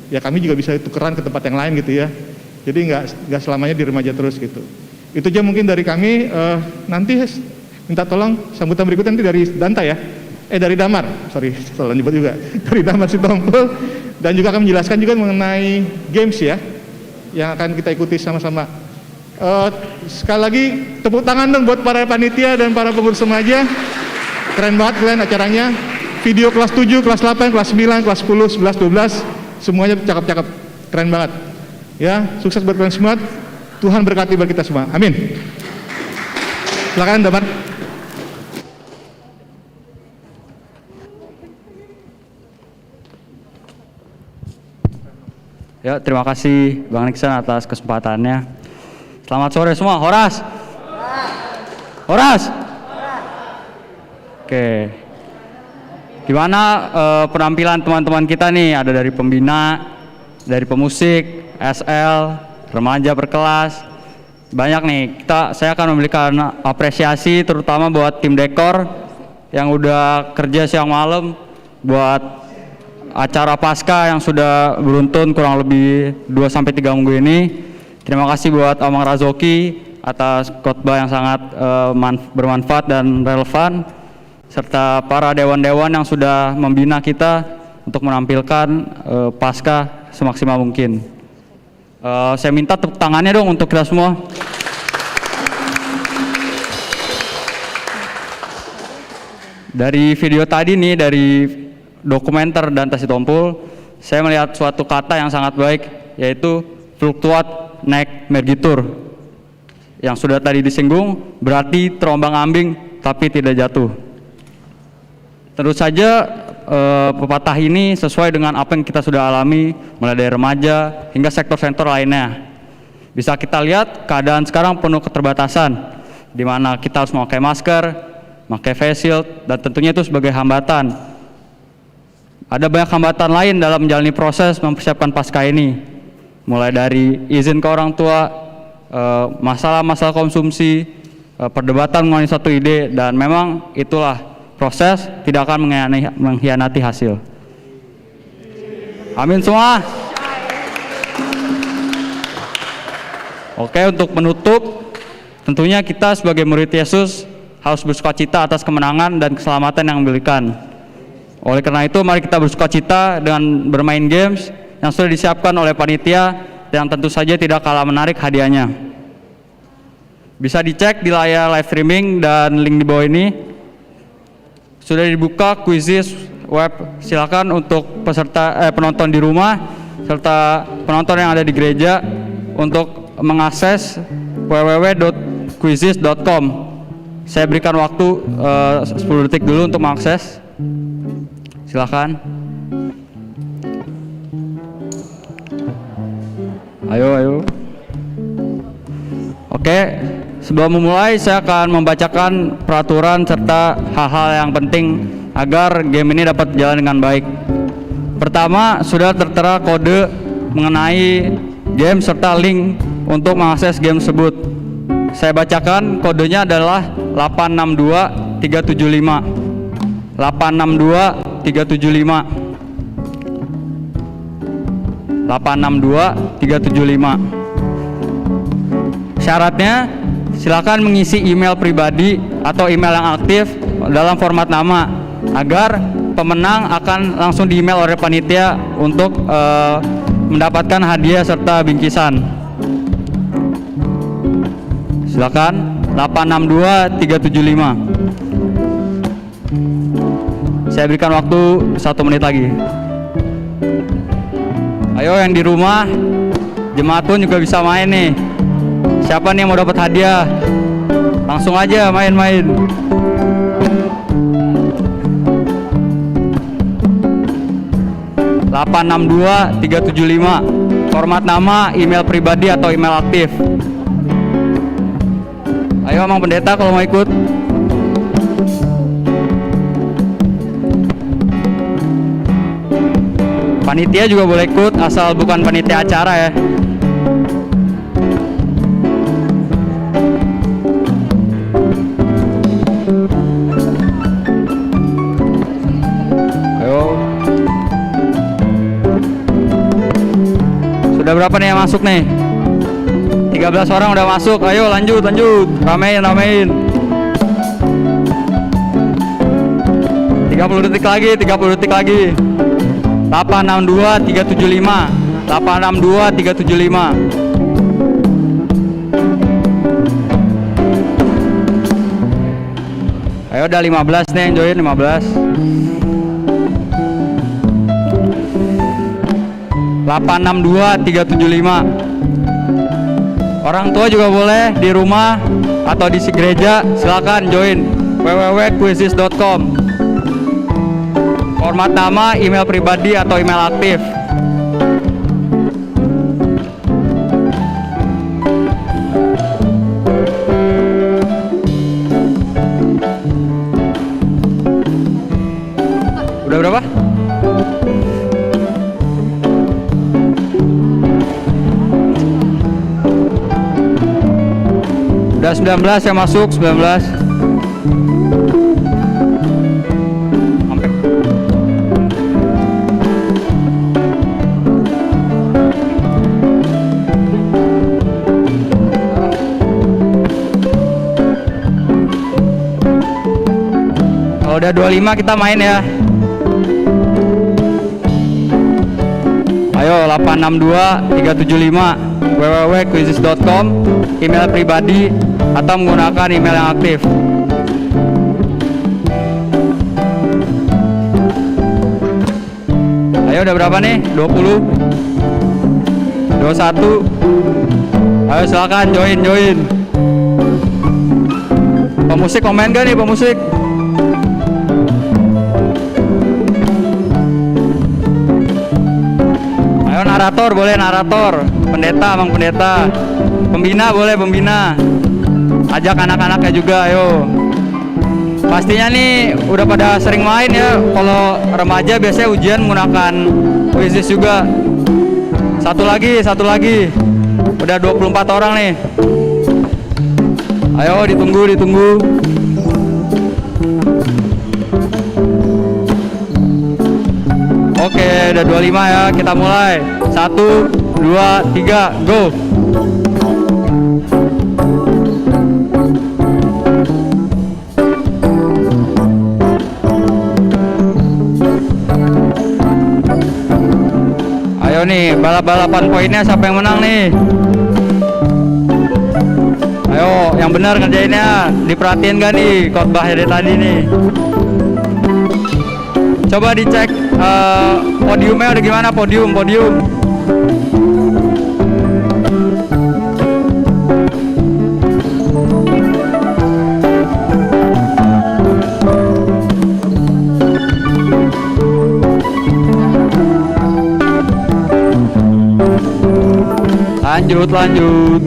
ya kami juga bisa tukeran ke tempat yang lain gitu ya. Jadi nggak selamanya di remaja terus gitu. Itu aja mungkin dari kami. Nanti minta tolong sambutan berikutnya nanti dari Danta ya. Dari Damar, sorry salah nyebut juga. Dari Damar Sitompul. Dan juga akan menjelaskan juga mengenai games ya, yang akan kita ikuti sama-sama. Sekali lagi tepuk tangan dong buat para panitia dan para pengurus remaja. Keren banget kalian acaranya. Video kelas 7, kelas 8, kelas 9, kelas 10, 11, 12, semuanya cakep-cakep. Keren banget. Ya, sukses buat kalian semua. Tuhan berkati buat kita semua. Amin. Silakan Damar. Ya, terima kasih Bang Nixon atas kesempatannya. Selamat sore semua. Horas. Horas. Oke. Gimana penampilan teman-teman kita nih? Ada dari pembina, dari pemusik, SL, remaja berkelas. Banyak nih. Saya akan memberikan apresiasi terutama buat tim dekor yang udah kerja siang malam buat acara pasca yang sudah beruntun kurang lebih 2-3 minggu ini. Terima kasih buat Amang Razoki atas khotbah yang sangat bermanfaat dan relevan, serta para dewan-dewan yang sudah membina kita untuk menampilkan pasca semaksimal mungkin. Saya minta tepuk tangannya dong untuk kita semua. Dari video tadi nih, dari dokumenter Danta Sitompul, saya melihat suatu kata yang sangat baik, yaitu fluktuat naik mergitur, yang sudah tadi disinggung, berarti terombang-ambing tapi tidak jatuh. Tentu saja pepatah ini sesuai dengan apa yang kita sudah alami mulai dari remaja hingga sektor-sektor lainnya. Bisa kita lihat keadaan sekarang penuh keterbatasan, di mana kita harus memakai masker, memakai face shield, dan tentunya itu sebagai hambatan. Ada banyak hambatan lain dalam menjalani proses mempersiapkan pasca ini, mulai dari izin ke orang tua, masalah-masalah konsumsi, perdebatan mengenai suatu ide, dan memang itulah proses, tidak akan mengkhianati hasil. Amin semua. Oke, untuk menutup, tentunya kita sebagai murid Yesus harus bersukacita atas kemenangan dan keselamatan yang diberikan. Oleh karena itu, mari kita bersukacita dengan bermain games yang sudah disiapkan oleh panitia, yang tentu saja tidak kalah menarik hadiahnya. Bisa dicek di layar live streaming dan link di bawah ini. Sudah dibuka quizzes web, silakan untuk penonton di rumah serta penonton yang ada di gereja untuk mengakses www.quizzes.com. Saya berikan waktu 10 detik dulu untuk mengakses. Silakan. Ayo. Oke, sebelum memulai saya akan membacakan peraturan serta hal-hal yang penting agar game ini dapat berjalan dengan baik. Pertama, sudah tertera kode mengenai game serta link untuk mengakses game tersebut. Saya bacakan, kodenya adalah 862375. 862375. 862375. Syaratnya, silakan mengisi email pribadi atau email yang aktif dalam format nama agar pemenang akan langsung di email oleh panitia untuk mendapatkan hadiah serta bingkisan. Silakan 862375. Saya berikan waktu 1 menit lagi. Ayo yang di rumah, jemaat pun juga bisa main nih. Siapa nih yang mau dapat hadiah? Langsung aja main-main. (862-375). Format nama, email pribadi atau email aktif. Ayo Mang Pendeta kalau mau ikut. Panitia juga boleh ikut asal bukan panitia acara ya. Ayo. Sudah berapa nih yang masuk nih? 13 orang udah masuk. Ayo lanjut. Ramein. 30 detik lagi. 862 375. 862 375. Ayo udah 15 nih yang join 15. 862 375. Orang tua juga boleh di rumah atau di gereja, silakan join www.quizzes.com. Format nama, email pribadi atau email aktif. Udah berapa? Udah 19 yang masuk, 19. Sampai. Kalau udah 25 kita main ya. Ayo 862 375 www.quizzes.com, email pribadi atau menggunakan email yang aktif. Ayo udah berapa nih? 20 21. Ayo silakan join. Pemusik komen gak nih pemusik? Ayo narator, boleh narator. Pendeta, Bang Pendeta. Pembina boleh, pembina. Ajak anak-anaknya juga, ayo. Pastinya nih udah pada sering main ya. Kalau remaja biasanya ujian menggunakan Quizzes juga. Satu lagi. Udah 24 orang nih. Ayo ditunggu. Oke, udah 25 ya. Kita mulai. 1, 2, 3, go. Ayo nih, balap-balapan poinnya siapa yang menang nih? Ayo, yang benar ngerjainnya. Diperhatiin gak nih khotbah dari tadi nih? Coba dicek podiumnya udah gimana, podium. Lanjut.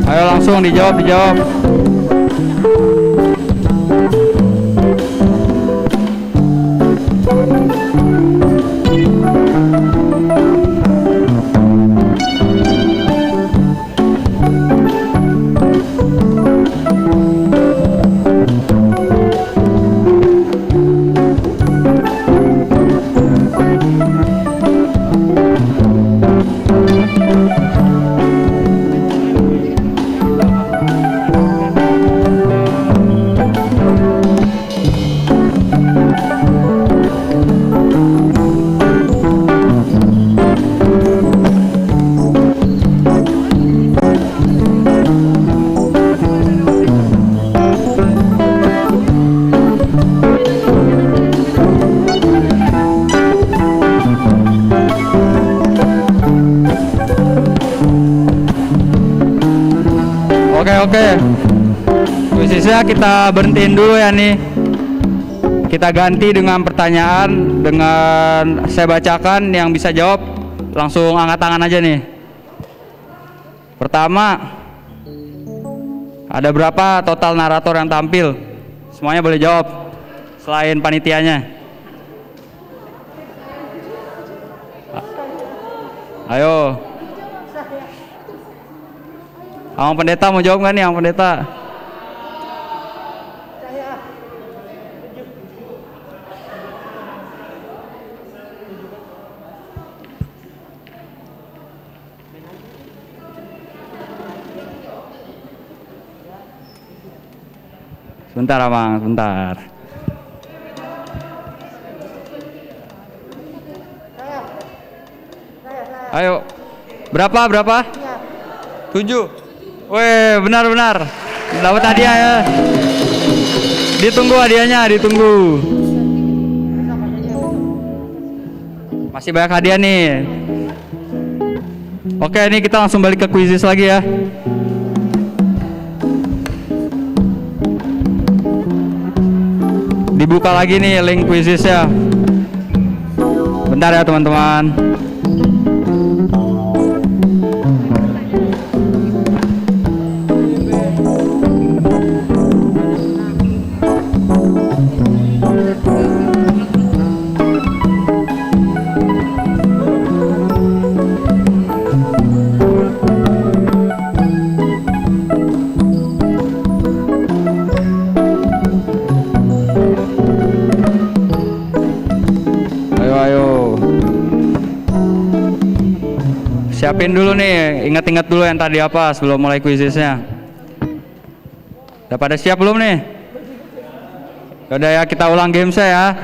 Ayo langsung dijawab. kuisisnya kita berhentiin dulu ya nih. Kita ganti dengan pertanyaan, dengan saya bacakan, yang bisa jawab langsung angkat tangan aja nih. Pertama, ada berapa total narator yang tampil? Semuanya boleh jawab, selain panitianya. Ayo. Abang Pendeta mau jawab nggak nih, Abang Pendeta? Sebentar Abang, sebentar. Ayo, berapa? 7. Weh, benar. Dapat hadiah ya. Ditunggu hadiahnya, ditunggu. Masih banyak hadiah nih. Oke, ini kita langsung balik ke kuisis lagi ya. Dibuka lagi nih link kuisisnya. Bentar ya teman-teman. Siapin dulu nih, ingat-ingat dulu yang tadi apa sebelum mulai kuisisnya. Udah pada siap belum nih? Udah ya, kita ulang gamesnya ya.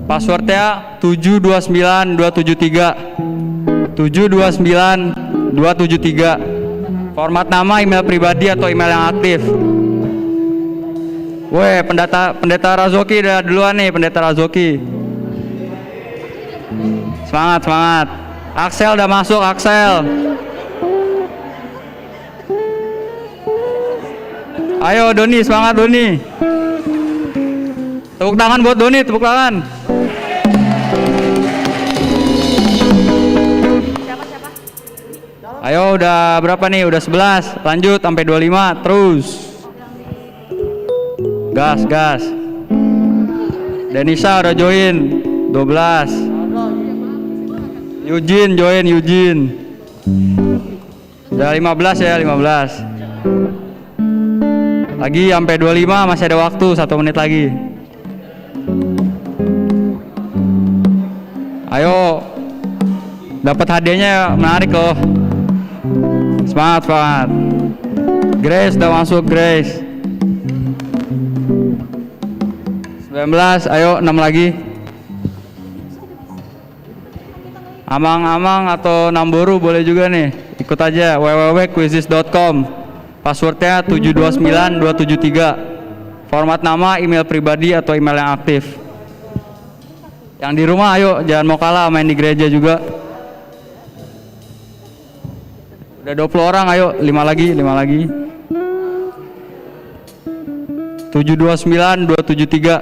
Passwordnya 729273. 729273. Format nama, email pribadi atau email yang aktif. Weh, pendeta Razoki udah duluan nih, pendeta Razoki. Semangat. Axel udah masuk, Axel. Ayo Doni, semangat Doni. Tepuk tangan buat Doni, tepuk tangan. Ayo udah berapa nih? Udah 11. Lanjut sampai 25, terus. Gas. Denisa udah join 12. Eugene join, udah 15 ya, 15 lagi sampai 25, masih ada waktu 1 menit lagi. Ayo, dapat hadiahnya menarik loh. Semangat. Grace udah masuk, Grace. 19, ayo 6 lagi. Amang atau Namboru boleh juga nih, ikut aja www.quizzes.com. Passwordnya 729273. Format nama, email pribadi atau email yang aktif. Yang di rumah ayo, jangan mau kalah, main di gereja juga. Udah 20 orang, ayo 5 lagi. 729273.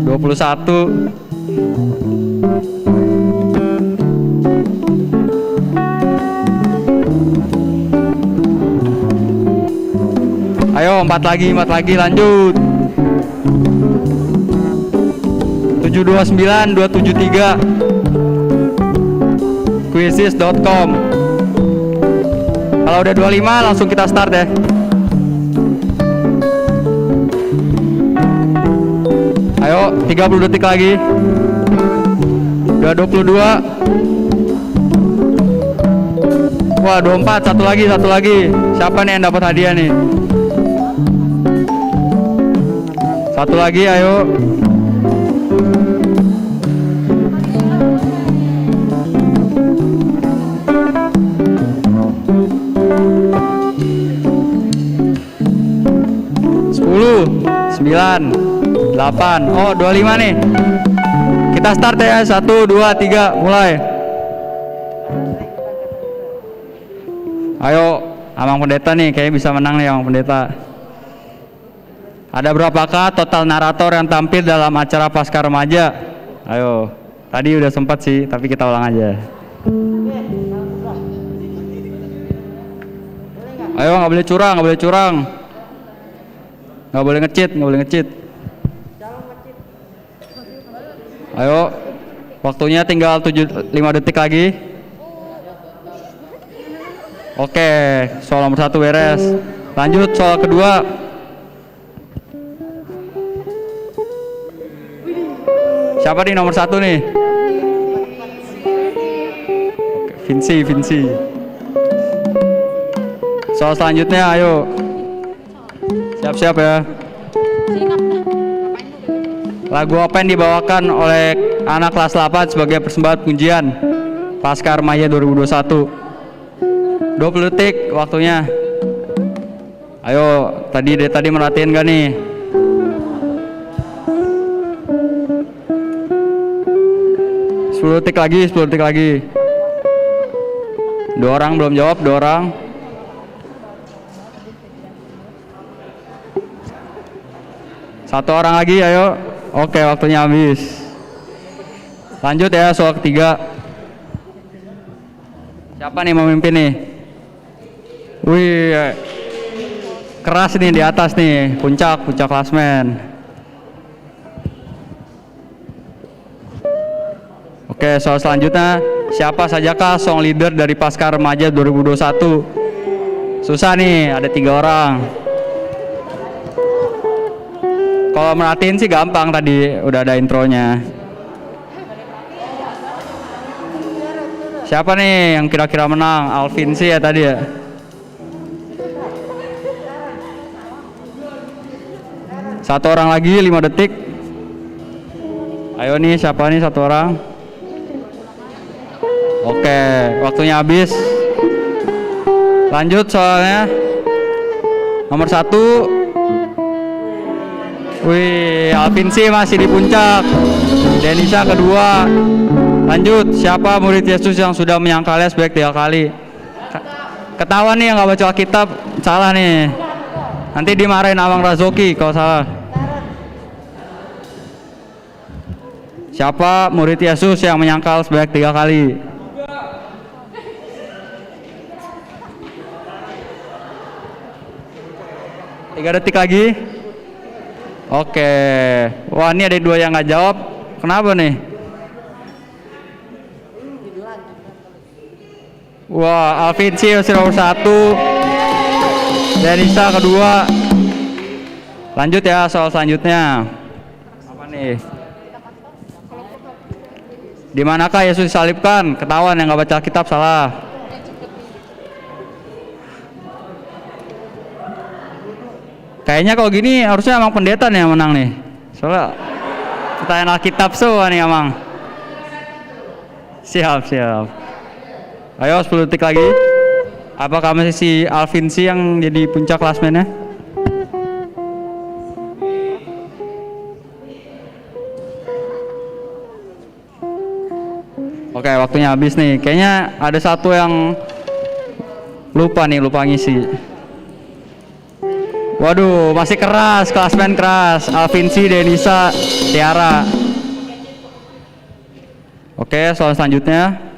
21. Ayo 4 lagi, lanjut. 729273. Quizzes.com. Kalau udah 25 langsung kita start ya. Ayo 30 detik lagi. Udah 22. Wah 24, satu lagi. Siapa nih yang dapat hadiah nih? Satu lagi, ayo. Sembilan, 8, oh 25 nih. Kita start ya, 1, 2, 3, mulai. Ayo Amang Pendeta nih, kayaknya bisa menang nih Amang Pendeta. Ada berapakah total narator yang tampil dalam acara Pasca Remaja? Ayo, tadi udah sempat sih, tapi kita ulang aja. Ayo, nggak boleh curang, nggak boleh curang. Nggak boleh nge-cheat, nggak boleh nge-cheat. Ayo, waktunya tinggal 5 detik lagi. Oke, soal nomor 1 beres. Lanjut soal kedua. Siapa nih nomor 1 nih? Oke, Vinci. Soal selanjutnya, ayo. Siap-siap ya. Lagu apa yang dibawakan oleh anak kelas 8 sebagai persembahan pujian Pasca Remaja 2021? 20 detik waktunya. Ayo, tadi merhatiin gak nih? Sepuluh detik lagi. 2 orang belum jawab, 2 orang. Satu orang lagi, ayo. Oke, waktunya habis. Lanjut ya, soal ketiga. Siapa nih memimpin nih? Wih, keras nih di atas nih, puncak klasmen. Oke, soal selanjutnya, siapa sajakah song leader dari Pasca Remaja 2021? Susah nih, ada 3 orang. Kalau merhatiin sih gampang, tadi udah ada intronya. Siapa nih yang kira-kira menang? Alvin sih ya tadi ya. Satu orang lagi, 5 detik. Ayo nih, siapa nih satu orang? Oke, waktunya habis. Lanjut soalnya. Nomor 1. Wih, Alvin sih masih di puncak. Denisa kedua. Lanjut, siapa murid Yesus yang sudah menyangkalnya sebanyak 3 kali? Ketahuan nih yang gak baca Alkitab, salah nih. Nanti dimarahin Amang Razoki kalau salah. Siapa murid Yesus yang menyangkal sebanyak 3 kali? Tiga detik lagi. Oke, wah ini ada 2 yang nggak jawab. Kenapa nih? Wah, Alvin sih nomor 1, Denisa kedua. Lanjut ya soal selanjutnya. Apa nih? Di manakah Yesus disalibkan? Ketahuan yang nggak baca kitab salah. Kayaknya kalau gini harusnya Amang Pendeta nih yang menang nih. Soalnya pertanyaan Alkitab semua nih Amang. Siap. Ayo 10 detik lagi. Apakah masih si Alvin sih yang jadi puncak klasmennya? Oke, waktunya habis nih. Kayaknya ada satu yang lupa ngisi. Waduh, masih keras, klasmen keras. Alvin sih, Denisa, Tiara. Oke, soal selanjutnya.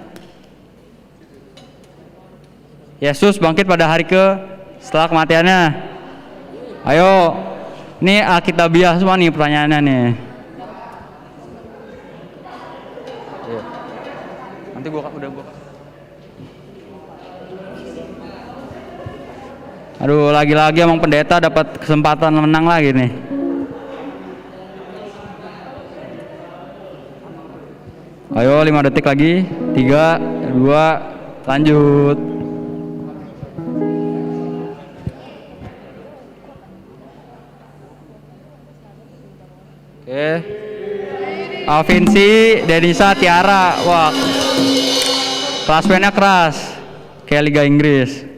Yesus bangkit pada hari setelah kematiannya. Ayo, ini Alkitabiah semua nih pertanyaannya nih. Nanti udah gua. Aduh, lagi-lagi Amang Pendeta dapat kesempatan menang lagi nih. Ayo 5 detik lagi. 3, 2, lanjut. Oke. Alvinsi, Denisa, Tiara. Wah. Klasmennya keras. Kayak Liga Inggris.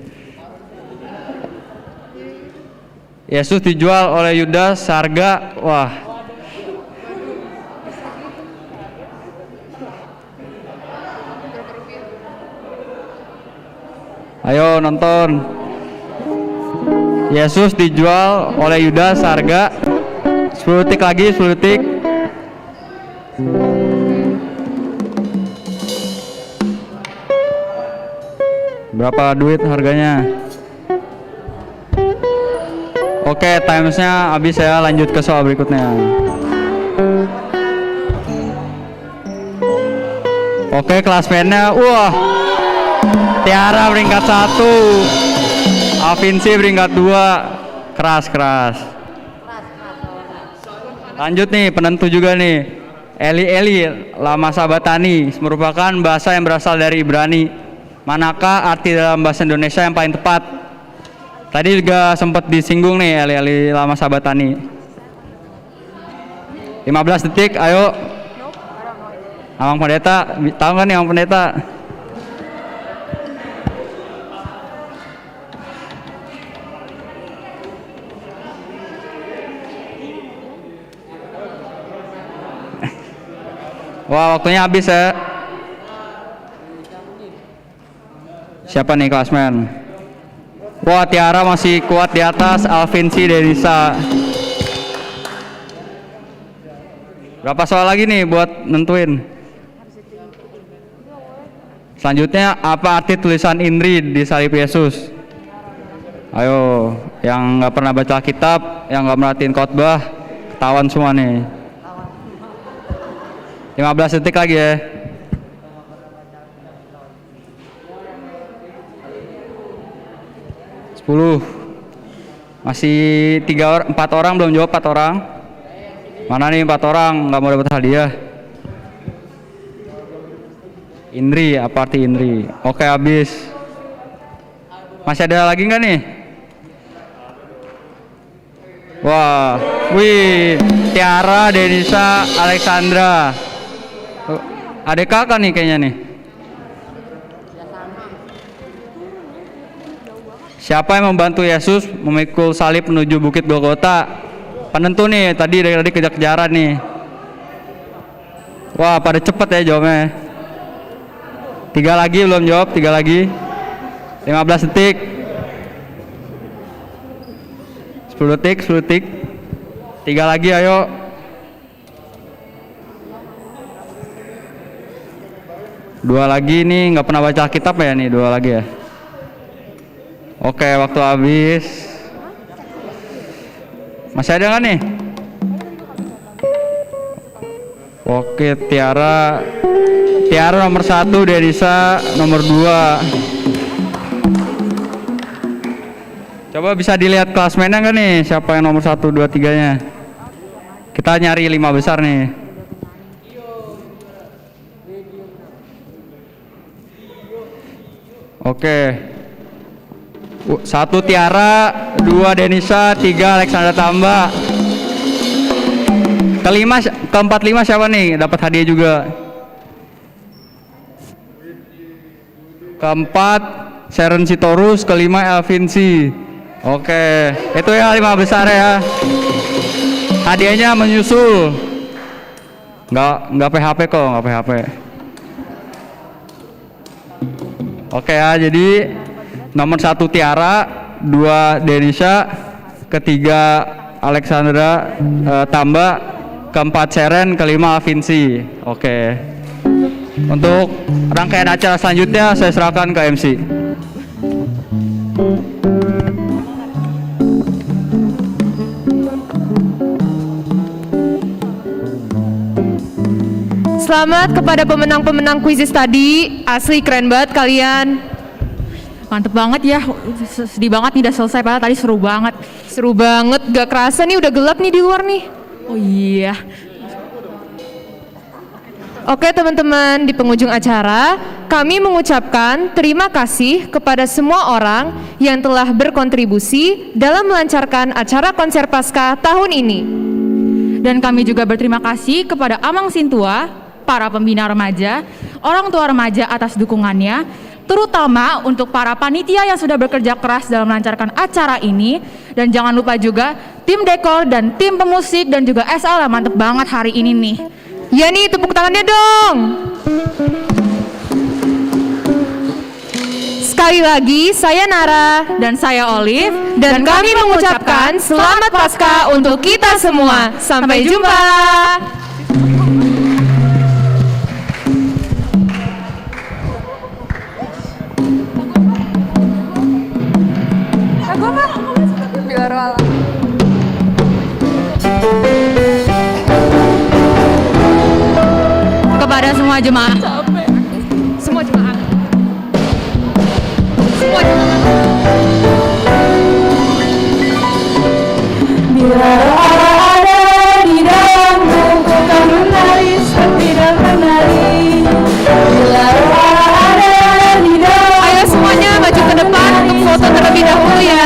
Yesus dijual oleh Yudas seharga, wah. Ayo nonton. Yesus dijual oleh Yudas harga 10 detik lagi, 10 detik. Berapa duit harganya? Oke, timesnya habis ya. Lanjut ke soal berikutnya. Oke, klasmennya, wah, Tiara peringkat 1, Avinci peringkat 2, keras. Lanjut nih, penentu juga nih. Eli lama sabatani merupakan bahasa yang berasal dari Ibrani. Manakah arti dalam bahasa Indonesia yang paling tepat? Tadi juga sempat disinggung nih Eli lama sabatani. 15 detik, ayo. Amang Pendeta, tahu nggak nih Amang Pendeta? Wah, waktunya habis ya. Siapa nih klasmen? Wah, Tiara masih kuat di atas, Alvinci Denisa. Berapa soal lagi nih buat nentuin? Selanjutnya, apa arti tulisan Indri di salib Yesus? Ayo, yang nggak pernah baca kitab, yang nggak merhatiin khotbah, ketahuan semua nih. 15 detik lagi ya. Masih 4 orang belum jawab. 4 orang. Mana nih 4 orang nggak mau dapat hadiah? Indri, apa arti Indri? Oke, habis. Masih ada lagi nggak nih? Wah, wih, Tiara, Denisa, Alexandra. Adik kakak nih kayaknya nih. Siapa yang membantu Yesus memikul salib menuju Bukit Golgota? Penentu nih, tadi kejar-kejaran nih. Wah, pada cepet ya jawabnya. 3 lagi belum jawab, 3 lagi. 15 detik. 10 detik. 3 lagi, ayo. Dua lagi nih, nggak pernah baca kitab ya nih, 2 lagi ya. Oke, waktu habis. Masih ada nggak nih? Oke, Tiara nomor 1, Denisa nomor 2. Coba bisa dilihat klasmennya nggak nih? Siapa yang nomor 1, 2, 3-nya? Kita nyari 5 besar nih. Oke. 1 Tiara, 2 Denisa, 3 Alexandra Tamba. Keempat 5 siapa nih? Dapat hadiah juga. Keempat Sharon Sitorus, kelima Elvinci. Oke, itu ya 5 besar ya. Hadiahnya menyusul. Nggak PHP kok, nggak PHP. Oke ya, jadi nomor 1 Tiara, 2 Denisa, ketiga Alexandra Tamba, keempat Sharon, kelima Alvinci. Oke. Untuk rangkaian acara selanjutnya saya serahkan ke MC. Selamat kepada pemenang-pemenang kuisis tadi. Asli keren banget kalian. Mantep banget ya. Sedih banget nih udah selesai, padahal tadi seru banget. Seru banget, gak kerasa nih udah gelap nih di luar nih. Oh iya. Oke teman-teman, di penghujung acara kami mengucapkan terima kasih kepada semua orang yang telah berkontribusi dalam melancarkan acara konser Paskah tahun ini. Dan kami juga berterima kasih kepada Amang Sintua, para pembina remaja, orang tua remaja atas dukungannya, terutama untuk para panitia yang sudah bekerja keras dalam melancarkan acara ini. Dan jangan lupa juga tim dekor dan tim pemusik dan juga SL yang mantep banget hari ini nih. Ya nih, tepuk tangannya dong. Sekali Sekali lagi, saya Nara dan saya Olive, dan kami mengucapkan selamat Paskah untuk kita semua. Sampai jumpa. Lagu apa? Biar walau. Kepada semua jemaah. Semua jemaah. Semua jemaah. Bila Allah ada di dalammu, ku kan menari seperti dan menari. Bila Allah ada di dalammu. Ayo semuanya maju ke depan untuk foto terlebih dahulu ya.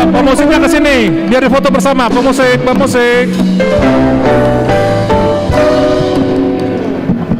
Pemusiknya ke sini, biar difoto bersama. Pemusik.